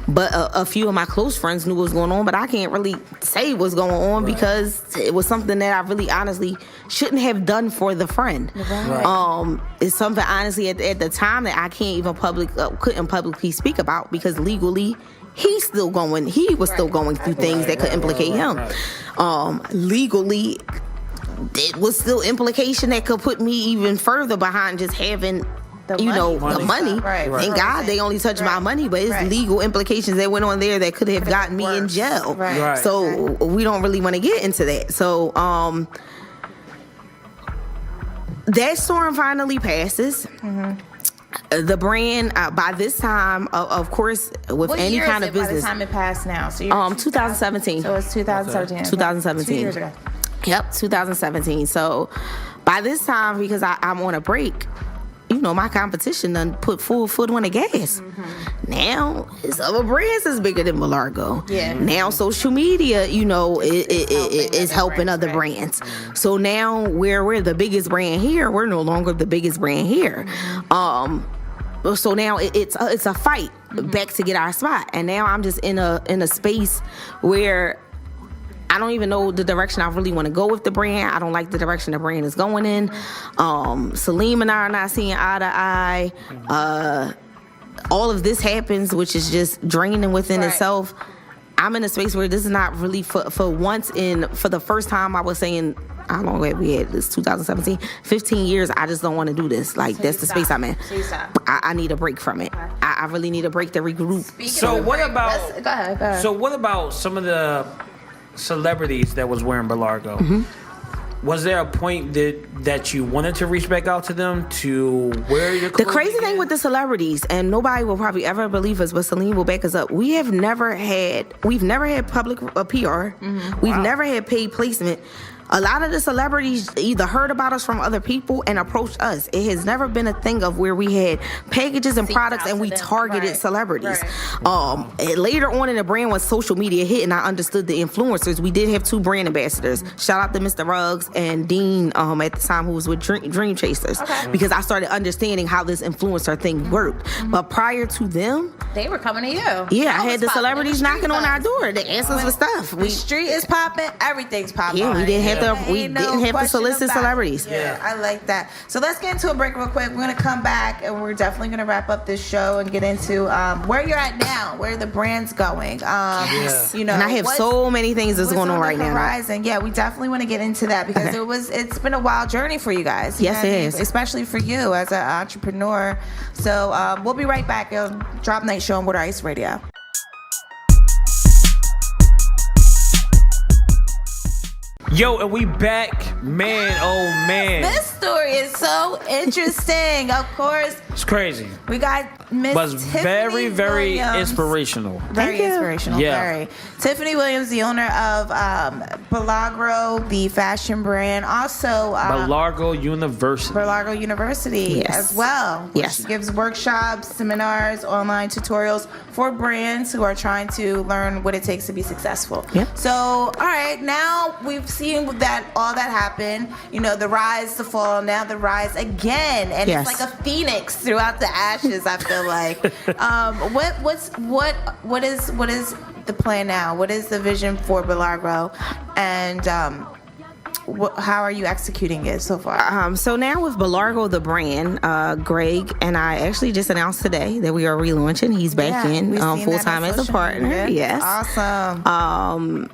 but a few of my close friends knew what was going on, but I can't really say what's going on because it was something that I really honestly shouldn't have done for the friend. It's something honestly at the time that I can't even couldn't publicly speak about because legally he was still going through things that could implicate him. Legally, it was still implication that could put me even further behind just having the money. Thank God they only touched my money, but it's legal implications that went on there that could have gotten me in jail. So we don't really want to get into that. So that storm finally passes. The brand by this time, of course, with what any year kind is of it business. By the time it passed now, so you're 2017. So it's 2017. 2017. 2 years ago. Yep, 2017. So by this time, because I'm on a break, my competition done put full foot on the gas. Now, it's other brands is bigger than Bellargo. Yeah. Now, social media, it is helping other brands. So now, we're the biggest brand here, we're no longer the biggest brand here. So now it's a fight back to get our spot, and now I'm just in a space where I don't even know the direction I really want to go with the brand. I don't like the direction the brand is going in. Salim and I are not seeing eye to eye. All of this happens, which is just draining within itself. I'm in a space where this is not really for the first time. I was saying, how long have we had this? 2017, 15 years. I just don't want to do this. Like, so that's the space I'm in. So I need a break from it. I really need a break to regroup. Go ahead. So what about some of the celebrities that was wearing Bellargo? Was there a point that you wanted to reach back out to them to wear your clothes? The crazy thing with the celebrities, and nobody will probably ever believe us, but Celine will back us up. We've never had public PR. We've never had paid placement. A lot of the celebrities either heard about us from other people and approached us. It has never been a thing of where we had packages and products and we targeted celebrities. Later on in the brand, when social media hit and I understood the influencers, we did have 2 brand ambassadors. Shout out to Mr. Ruggs and Dean at the time, who was with Dream Chasers. Because I started understanding how this influencer thing worked. But prior to them, they were coming to you. Yeah, I had the celebrities knocking on our door. They asked us for stuff. The street is popping. Everything's popping. Yeah, we didn't have to solicit celebrities. Yeah, I like that. So let's get into a break real quick. We're going to come back and we're definitely going to wrap up this show and get into where you're at now, where the brand's going. And I have so many things that's going on right now. Horizon. Yeah, we definitely want to get into that because it's been a wild journey for you guys. Yes, it is. Especially for you as an entrepreneur. So we'll be right back on Drop Night Show on Water Ice Radio. Yo, and we back. Man, oh man. This story is so interesting. Of course, It's crazy. we got Miss But Tiffany very, very Williams. inspirational. Very inspirational. Yeah. Very. Tiffany Williams, the owner of Bellargo, the fashion brand. Also, Bellargo University. Bellargo University Yes. as well. Yes. She gives workshops, seminars, online tutorials for brands who are trying to learn what it takes to be successful. Yep. So, all right, now we've seen that all that happened. You know, the rise, the fall, now the rise again, and Yes. it's like a phoenix throughout the ashes. I feel like. What is the plan now? What is the vision for Bellargo, and how are you executing it so far? So now with Bellargo, the brand, Greg and I actually just announced today that we are relaunching. He's back in we've seen full that time on as a social partner. media. Yes. Awesome.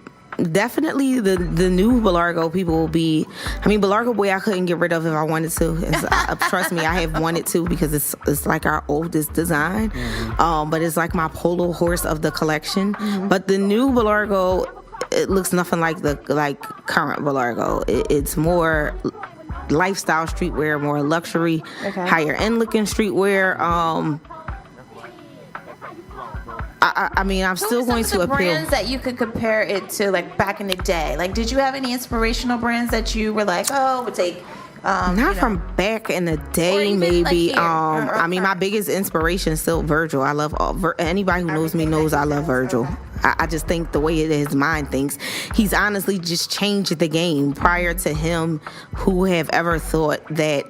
Definitely the new Bellargo people will be. I mean, Bellargo boy, I couldn't get rid of if I wanted to. Trust me, I have wanted to because it's like our oldest design. But it's like my polo horse of the collection. But the new Bellargo, it looks nothing like the current Bellargo. It's more lifestyle streetwear, more luxury, higher end looking streetwear. I mean, I'm still going to appeal. Brands that you could compare it to, like back in the day. Like, did you have any inspirational brands that you were like, oh, would take? Not from back in the day, even, maybe. like, here, or I mean, my biggest inspiration is still Virgil. I love anybody who knows me knows I love Virgil. I just think the way his mind thinks, he's honestly just changed the game. Prior to him, who have ever thought that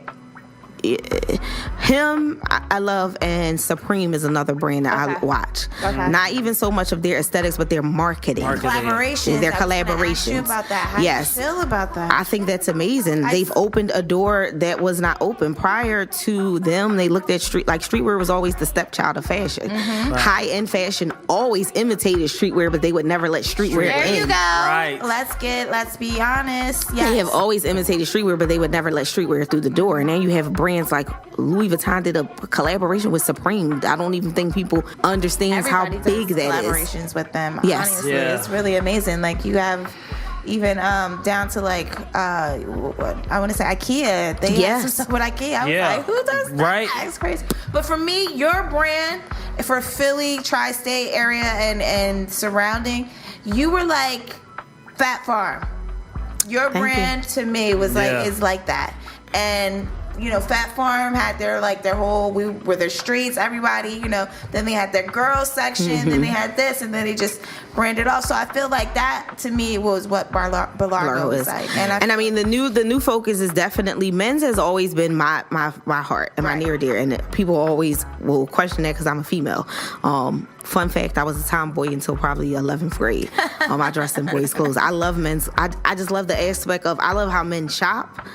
him I love, and Supreme is another brand that I watch. Not even so much of their aesthetics, but their marketing. Collaborations. Their I was gonna ask you collaborations. about that. How Yes. do you feel about that? I think that's amazing. They've opened a door that was not open prior to them. They looked at streetwear was always the stepchild of fashion. High end fashion always imitated streetwear, but they would never let streetwear There in. you go. Right. Let's be honest. Yes. They have always imitated streetwear, but they would never let streetwear through the door. And now you have brands like Louis Vuitton did a collaboration with Supreme. I don't even think people understand how Everybody big does that is. collaborations with them. Yes. Honestly, Yeah. it's really amazing. Like, you have even down to like what I want to say IKEA. They have some stuff with IKEA. I was like, who does that? Right. It's crazy. But for me, your brand for Philly, tri-state area and surrounding, you were like Fat Farm. Your brand to me was like is like that. And you know, Fat Farm had their whole, we were their streets, everybody, you know, then they had their girls section, then they had this, and then they just branded off. So I feel like that to me was what Bellargo is like. And I mean the new focus is definitely men's has always been my heart and my near dear, and people always will question that because I'm a female. Fun fact, I was a tomboy until probably 11th grade. I dressed in boys' clothes. I love men's. I just love the aspect of, I love how men shop.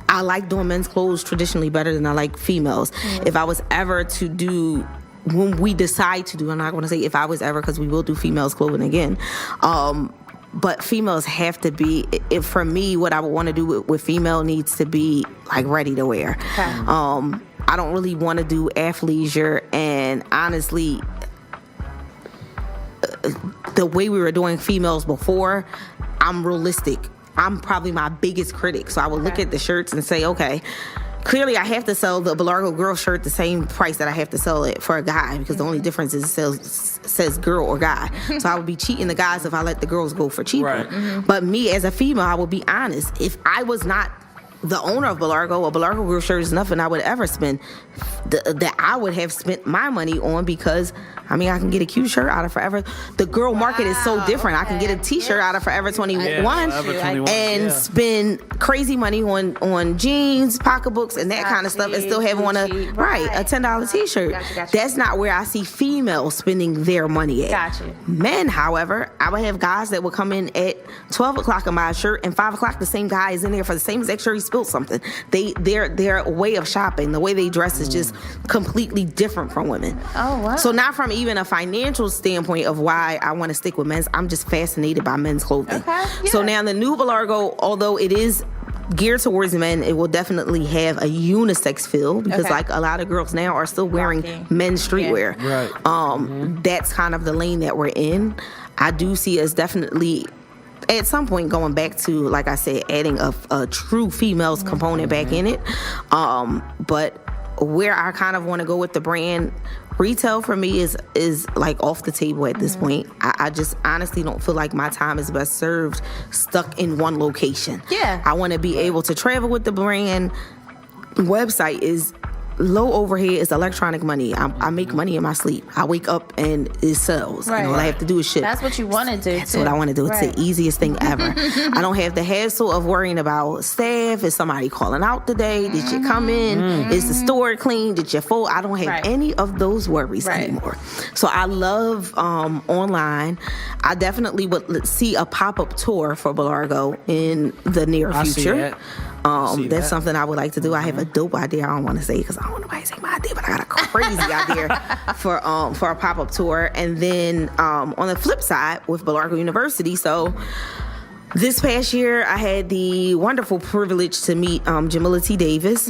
I like doing men's clothes traditionally better than I like females. If I was ever to do, when we decide to do, I'm not going to say if I was ever, because we will do females clothing again. But females have to be, for me, what I would want to do with female needs to be like ready to wear. I don't really want to do athleisure, and honestly, the way we were doing females before, I'm realistic. I'm probably my biggest critic. So I would look at the shirts and say, okay, clearly I have to sell the Bellargo girl shirt the same price that I have to sell it for a guy, because the only difference is it says girl or guy. So I would be cheating the guys if I let the girls go for cheaper. Right. But me as a female, I will be honest. If I was not the owner of Bellargo, a Bellargo girl shirt is nothing I would ever spend, that I would have spent my money on, because I mean, I can get a cute shirt out of Forever. The girl market is so different. I can get a t-shirt out of Forever 21 and spend crazy money on jeans, pocketbooks, and that kind of stuff, and still have on a $10 t-shirt. Gotcha. That's not where I see females spending their money at. Gotcha. Men, however, I would have guys that would come in at 12 o'clock and buy a shirt, and 5 o'clock the same guy is in there for the same exact shirt. He spilled something. Their way of shopping, the way they dress is just completely different from women. Oh, wow. So not from even a financial standpoint of why I want to stick with men's, I'm just fascinated by men's clothing. Okay, yeah. So now the new Bellargo, although it is geared towards men, it will definitely have a unisex feel, because like a lot of girls now are still wearing men's streetwear. Right. That's kind of the lane that we're in. I do see us definitely at some point going back to, like I said, adding a true females component back in it. But where I kind of want to go with the brand, retail for me is like off the table at this point. I just honestly don't feel like my time is best served stuck in one location. Yeah. I want to be able to travel with the brand. Website is low overhead, is electronic money. I make money in my sleep. I wake up and it sells. Right. And all I have to do is ship. That's what you want to do. That's what I want to do. It's the easiest thing ever. I don't have the hassle of worrying about staff. Is somebody calling out today? Did you come in? Is the store clean? Did you fold? I don't have any of those worries anymore. So I love online. I definitely would see a pop-up tour for Bellargo in the near future. That's something I would like to do. I have a dope idea. I don't want to say because I don't want nobody to say my idea, but I got a crazy idea for a pop-up tour. And then on the flip side with Bellargo University, so this past year I had the wonderful privilege to meet Jamila T. Davis.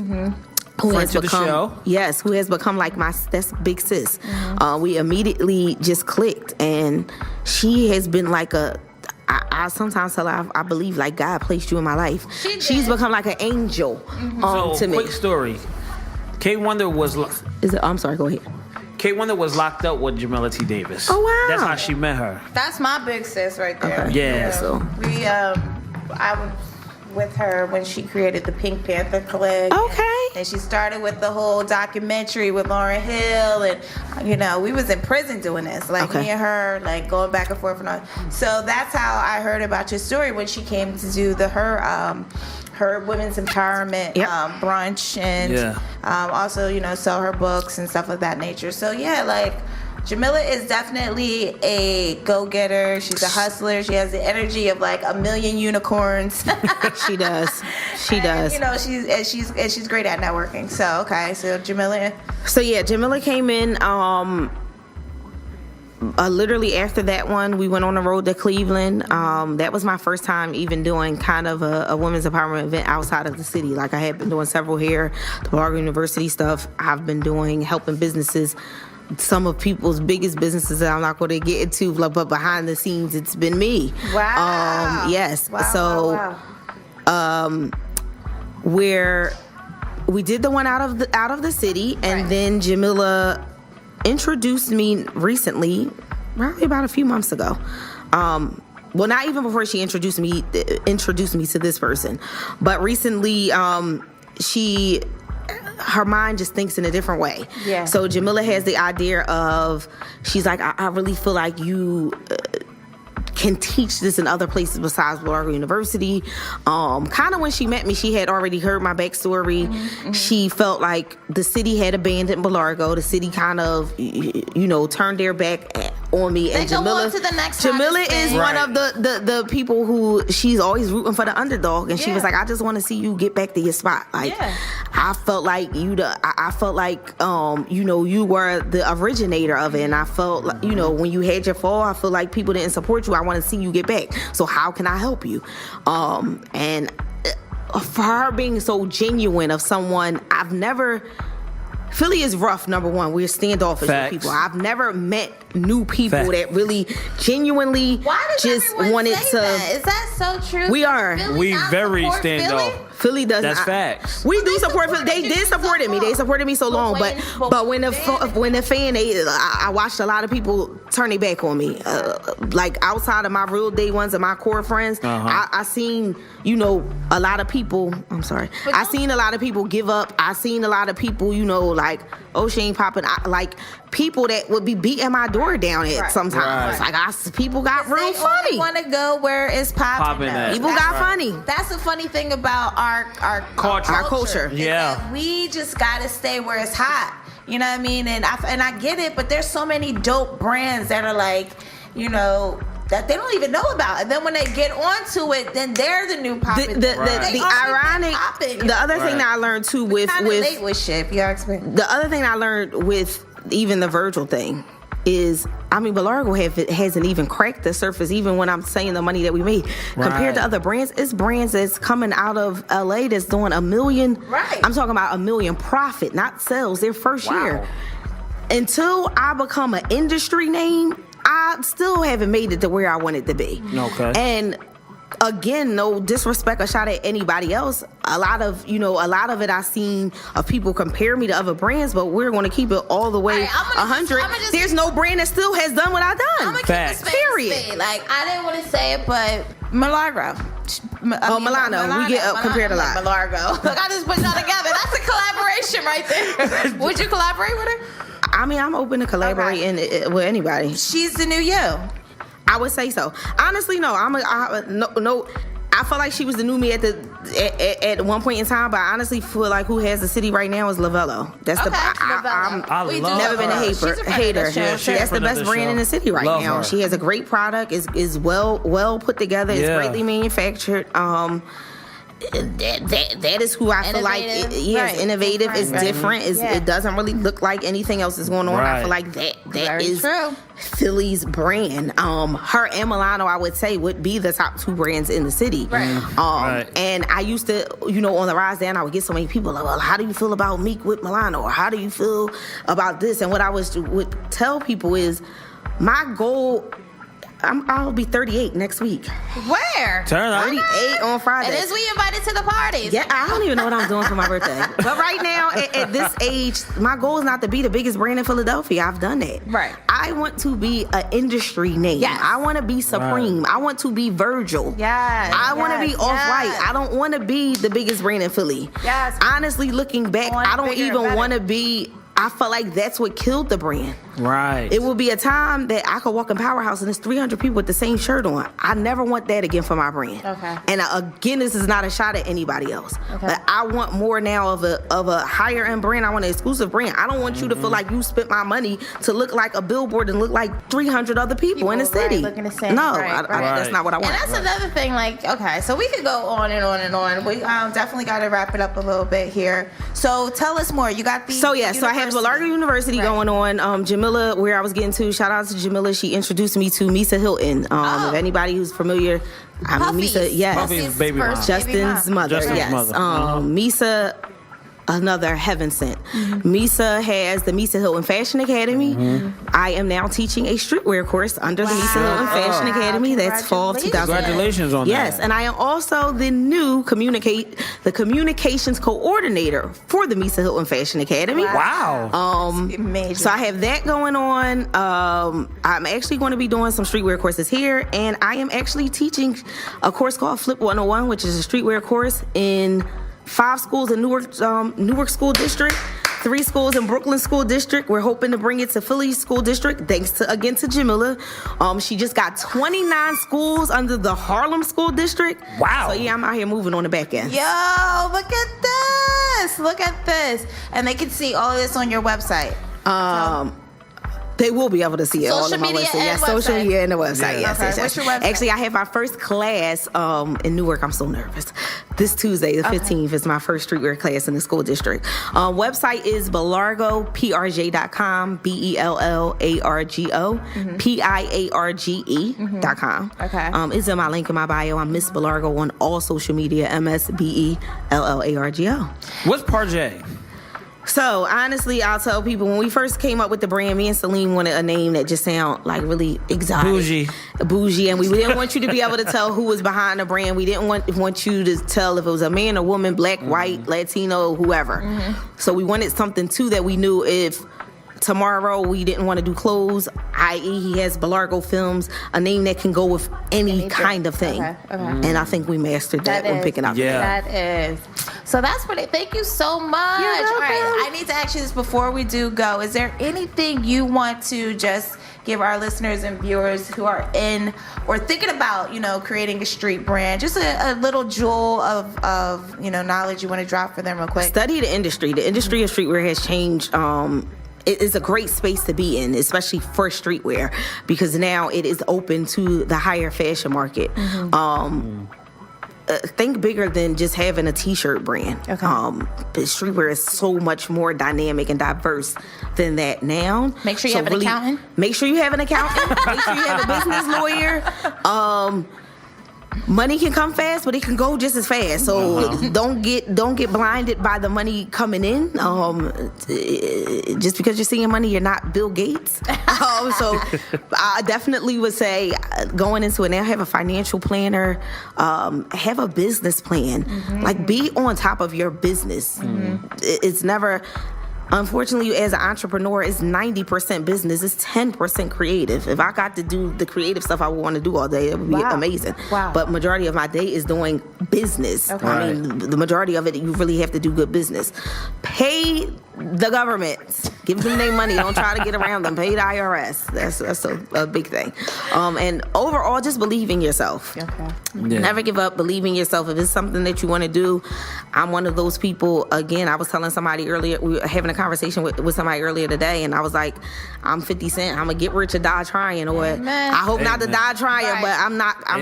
Who Friend has to become, the show. Yes, who has become like that's big sis. We immediately just clicked, and she has been like I sometimes tell her I believe like God placed you in my life. She's become like an angel to me. Quick story. K Wonder was. I'm sorry. Go ahead. K Wonder was locked up with Jamila T. Davis. Oh wow. That's how she met her. That's my big sis right there. Okay. Yeah. So I was with her when she created the Pink Panther collection. Okay. And she started with the whole documentary with Lauryn Hill, and we was in prison doing this, like me and her, like going back and forth and all. So that's how I heard about your story when she came to do her women's empowerment brunch, and also sell her books and stuff of that nature. So yeah, like Jamila is definitely a go-getter. She's a hustler. She has the energy of like a million unicorns. She does. She does. She's great at networking. So so Jamila. So yeah, Jamila came in. Literally after that one, we went on the road to Cleveland. That was my first time even doing kind of a women's empowerment event outside of the city. Like I had been doing several here, the Bellargo University stuff. I've been doing helping businesses. Some of people's biggest businesses that I'm not going to get into, but behind the scenes, it's been me. Wow. Yes. Wow, so, wow. where we did the one out of the city, and then Jamila introduced me recently, probably about a few months ago. Well, not even before she introduced me to this person, but recently, her mind just thinks in a different way. Yeah. So Jamila has the idea of, she's like, I really feel like you can teach this in other places besides Bellargo University. Kind of when she met me, she had already heard my backstory. She felt like the city had abandoned Bellargo. The city kind of, turned their back on me. They and go Jamila, on to the next Jamila hottest is thing. one of the people who she's always rooting for the underdog, and she was like, I just want to see you get back to your spot. Like, I felt like you were the originator of it, and I felt like, when you had your fall, I feel like people didn't support you. I want to see you get back. So how can I help you? And for her being so genuine of someone Philly is rough, number one. We're standoffish with people. I've never met new people that really genuinely just wanted to. That? Is that so true? We are. We very standoff. Philly doesn't. That's facts. We do support Philly. They did support me. They supported me so long, but when the fan, I watched a lot of people turn their back on me. Like outside of my real day ones and my core friends, I seen a lot of people. I'm sorry. I seen a lot of people give up. I seen a lot of people, like, oh, she ain't popping. Like people that would be beating my door down at sometimes. Like people got real funny. Want to go where it's popping. People got funny. That's the funny thing about our culture. Yeah, we just gotta stay where it's hot. You know what I mean? And I get it, but there's so many dope brands that are like, that they don't even know about. And then when they get onto it, then they're the new popping. The ironic, the other thing that I learned too with late with shit, if you ask me. The other thing I learned with even the Virgil thing is, Bellargo hasn't even cracked the surface, even when I'm saying the money that we made. Compared to other brands, it's brands that's coming out of LA that's doing $1 million. Right. I'm talking about $1 million profit, not sales, their first year. Until I become an industry name, I still haven't made it to where I wanted to be. Okay. And again, no disrespect or shot at anybody else. A lot of it I've seen of people compare me to other brands, but we're going to keep it all the way 100. There's no brand that still has done what I've done. I'm going to keep it period. Like, I didn't want to say it, but Bellargo. Milano. We get compared a lot. Bellargo. Look, I just put it all together. That's a collaboration right there. Would you collaborate with her? I mean, I'm open to collaborating with anybody. She's the new you. I would say so. Honestly, no. No. I feel like she was the new me at one point in time, but I honestly feel like who has the city right now is Lavello. That's I've never been a hater. That's the best brand in the city right now. She has a great product. Is well put together. It's greatly manufactured. That is who I feel like is innovative, is different, it doesn't really look like anything else is going on. I feel like that is true. Philly's brand. Her and Milano, I would say, would be the top two brands in the city. And I used to, on the rise down, I would get so many people like, well, how do you feel about Meek with Milano? Or how do you feel about this? And what I would tell people is, my goal, I'll be 38 next week. Where? Turn up. 38 on Friday. And is we invited to the parties? Yeah, I don't even know what I'm doing for my birthday. But right now, at this age, my goal is not to be the biggest brand in Philadelphia. I've done that. Right. I want to be an industry name. Yes. I want to be Supreme. Right. I want to be Virgil. Yes. I want to be Off-White. I don't want to be the biggest brand in Philly. Yes. Honestly, looking back, I don't even want to be... I felt like that's what killed the brand. Right. It will be a time that I could walk in Powerhouse and there's 300 people with the same shirt on. I never want that again for my brand. Okay. And again, this is not a shot at anybody else. Okay. But I want more now of a higher end brand. I want an exclusive brand. I don't want you to feel like you spent my money to look like a billboard and look like 300 other people in the city. Looking the same. No, right. That's not what I want. And that's another thing. Like, okay, so we could go on and on and on. We definitely got to wrap it up a little bit here. So tell us more. You got the So I have Bellargo University going on. Jamila, where I was getting to, shout out to Jamila. She introduced me to Misa Hilton. If anybody who's familiar, Misa, yes, Puffy's baby mom. Justin's mother, yes. Misa, another heaven sent. Misa has the Misa Hilton Fashion Academy. I am now teaching a streetwear course under the Misa Hilton Fashion Academy. That's fall of 2000. Congratulations on that. Yes, and I am also the new communications coordinator for the Misa Hilton Fashion Academy. Wow. So I have that going on. I'm actually going to be doing some streetwear courses here, and I am actually teaching a course called Flip 101, which is a streetwear course in 5 schools in Newark School District, 3 schools in Brooklyn School District. We're hoping to bring it to Philly School District, thanks to Jamila. She just got 29 schools under the Harlem School District. Wow. So I'm out here moving on the back end. Yo, look at this. Look at this. And they can see all of this on your website. They will be able to see it all on my website. Yes, social media and the website. Yeah. Yes. What's your website? Actually, I have my first class in Newark. I'm so nervous. This Tuesday, the 15th, is my first streetwear class in the school district. Website is bellargoprj.com, BELLARGO, PIARGE.com. Okay. It's in my link in my bio. I'm Miss Bellargo on all social media, MSBELLARGO. What's Parjay? So, honestly, I'll tell people, when we first came up with the brand, me and Celine wanted a name that just sounded like really exotic. Bougie. And we didn't want you to be able to tell who was behind the brand. We didn't want you to tell if it was a man or woman, black, white, Latino, whoever. So we wanted something, too, that we knew if tomorrow we didn't want to do clothes, i.e. he has Bellargo Films, a name that can go with any kind of thing. Okay. And I think we mastered that when picking up. Yeah. That is. So that's what thank you so much. You're welcome. All right, I need to ask you this before we do go. Is there anything you want to just give our listeners and viewers who are in or thinking about, creating a street brand, just a little jewel of knowledge you want to drop for them real quick? Study the industry. The industry of streetwear has changed. It is a great space to be in, especially for streetwear, because now it is open to the higher fashion market. Think bigger than just having a t-shirt brand. Okay. Streetwear is so much more dynamic and diverse than that now. Make sure you have an accountant. Make sure you have an accountant. Make sure you have a business lawyer. money can come fast, but it can go just as fast. So don't get blinded by the money coming in. Just because you're seeing money, you're not Bill Gates. So I definitely would say going into it now, have a financial planner, have a business plan. Like, be on top of your business. It's never. Unfortunately, as an entrepreneur, it's 90% business. It's 10% creative. If I got to do the creative stuff I want to do all day, it would be amazing. But majority of my day is doing business. Okay. I mean, the majority of it, you really have to do good business. Pay the government. Give them their money. Don't try to get around them. Pay the IRS. That's a big thing. And overall, just believe in yourself. Okay. Yeah. Never give up. Believe in yourself. If it's something that you want to do, I'm one of those people. Again, I was telling somebody earlier, we were having a conversation with somebody earlier today, and I was like, I'm 50 Cent. I'm gonna get rich or die trying, or I hope not to die trying, but I'm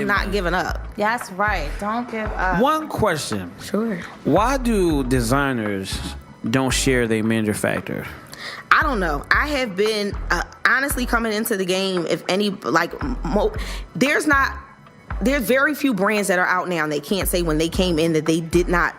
not giving up. That's right. Don't give up. One question. Sure. Why do designers don't share their manufacturer? I don't know. I have been honestly coming into the game. If any, there's very few brands that are out now, and they can't say when they came in that they did not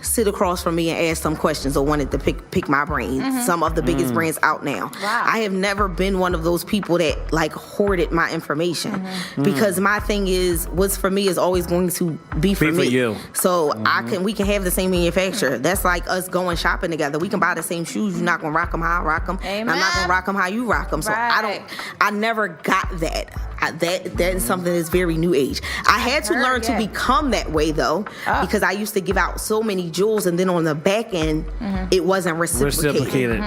sit across from me and ask some questions or wanted to pick my brain. Some of the biggest brands out now. Wow. I have never been one of those people that like hoarded my information, because my thing is, what's for me is always going to be for me. you. So we can have the same manufacturer. That's like us going shopping together. We can buy the same shoes. You're not gonna rock them how I rock them. Amen. I'm not gonna rock them how you rock them. So I never got that. That is something that's very new age. I had to learn to become that way though, because I used to give out so many jewels, and then on the back end, it wasn't reciprocated.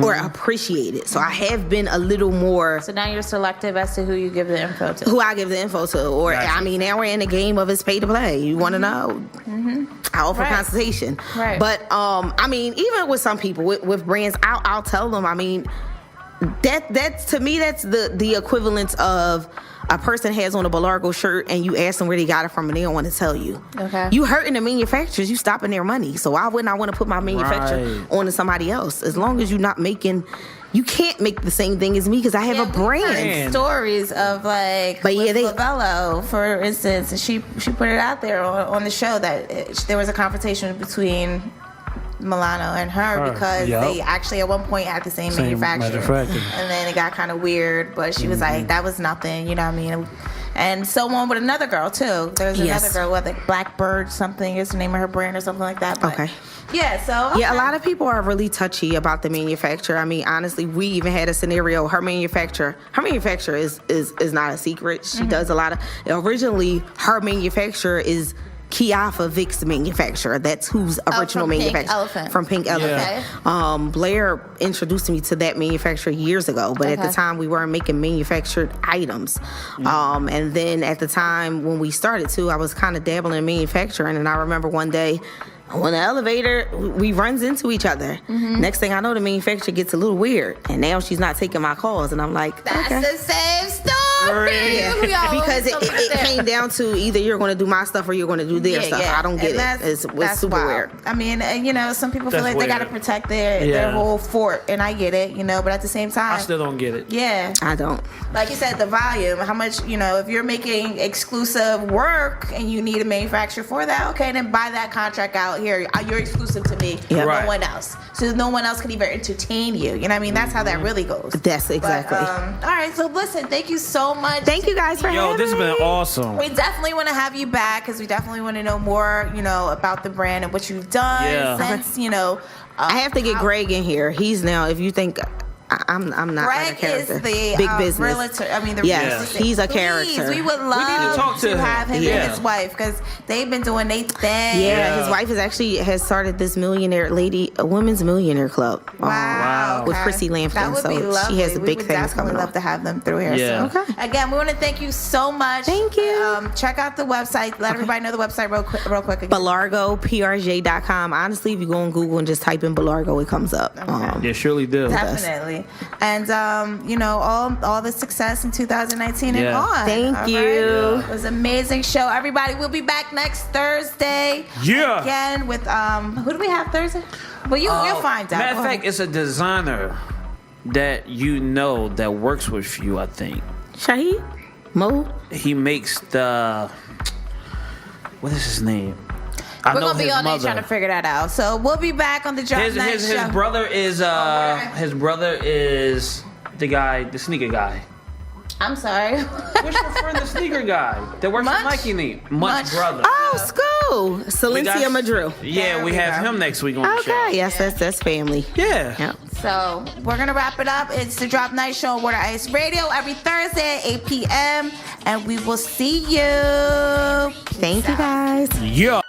Or appreciated. So I have been a little more. So now you're selective as to who you give the info to. Who I give the info to, or I mean, now we're in the game of it's pay to play. You want to know? I offer consultation. Right. But I mean, even with some people with brands, I'll tell them. I mean, that's to me, that's the equivalent of a person has on a Bellargo shirt and you ask them where they got it from and they don't want to tell you. Okay. You hurting the manufacturers, you stopping their money. So why wouldn't I want to put my manufacturer onto somebody else? As long as you're not making, you can't make the same thing as me because I have a brand. Stories of like, but with Bellargo, for instance, and she put it out there on the show that there was a confrontation between Milano and her because they actually at one point had the same manufacturer. And then it got kind of weird, but she was like, that was nothing, you know what I mean? And so on with another girl too. There's another girl with like Blackbird something is the name of her brand or something like that. But a lot of people are really touchy about the manufacturer. I mean, honestly, we even had a scenario. Her manufacturer is not a secret. She does a lot of. Originally, her manufacturer is Kiafa Vic's manufacturer. That's whose original manufacturer. From Pink Elephant. Okay. Blair introduced me to that manufacturer years ago, but at the time we weren't making manufactured items. And then at the time when we started too, I was kind of dabbling in manufacturing, and I remember one day on the elevator, we runs into each other. Next thing I know, the manufacturer gets a little weird, and now she's not taking my calls, and I'm like, that's the same story. Because it came down to either you're going to do my stuff or you're going to do their stuff. I don't get it. It's super weird. I mean, some people feel like they got to protect their whole fort, and I get it, but at the same time, I still don't get it. Yeah, I don't. Like you said, the volume, how much, if you're making exclusive work and you need a manufacturer for that, okay, then buy that contract out. Here, you're exclusive to me, no one else. So no one else can even entertain you. You know what I mean? That's how that really goes. That's exactly. All right, so listen, thank you so much. Thank you guys for having me. This has been awesome. We definitely want to have you back because we definitely want to know more, about the brand and what you've done since, I have to get Greg in here. He's now, if you think I'm not Greg like a character. Is the big business. Realtor. I mean, he's a character. We would love need to talk to have him and his wife because they've been doing their thing. Yeah, his wife has started this a women's millionaire club. Wow. With Chrissy Lampton. That would be lovely. She has a big thing coming up. We would love to have them through here. Yeah. So, again, we want to thank you so much. Thank you. Check out the website. Let everybody know the website real quick. Again. Bellargo, PRJ.com. Honestly, if you go on Google and just type in Bellargo, it comes up. Yeah, surely do. Definitely. And all the success in 2019 and on. Thank you. Right? It was an amazing show. Everybody, we'll be back next Thursday. Yeah. Again with who do we have Thursday? Well, you'll find out. Matter of fact, it's a designer that that works with you, I think. Shahid? Mo? He makes the What is his name? We're gonna be all day trying to figure that out. So we'll be back on the Drop Night Show. His brother is the guy, the sneaker guy. I'm sorry. What's your friend, the sneaker guy that works for Nike? Munch brother. Oh, school. Silencia Madru. Yeah, we have him next week on the show. Okay, yes, that's family. Yeah. Yep. So we're gonna wrap it up. It's the Drop Night Show on Water Ice Radio every Thursday at 8 p.m. and we will see you. Thank you guys. Yeah.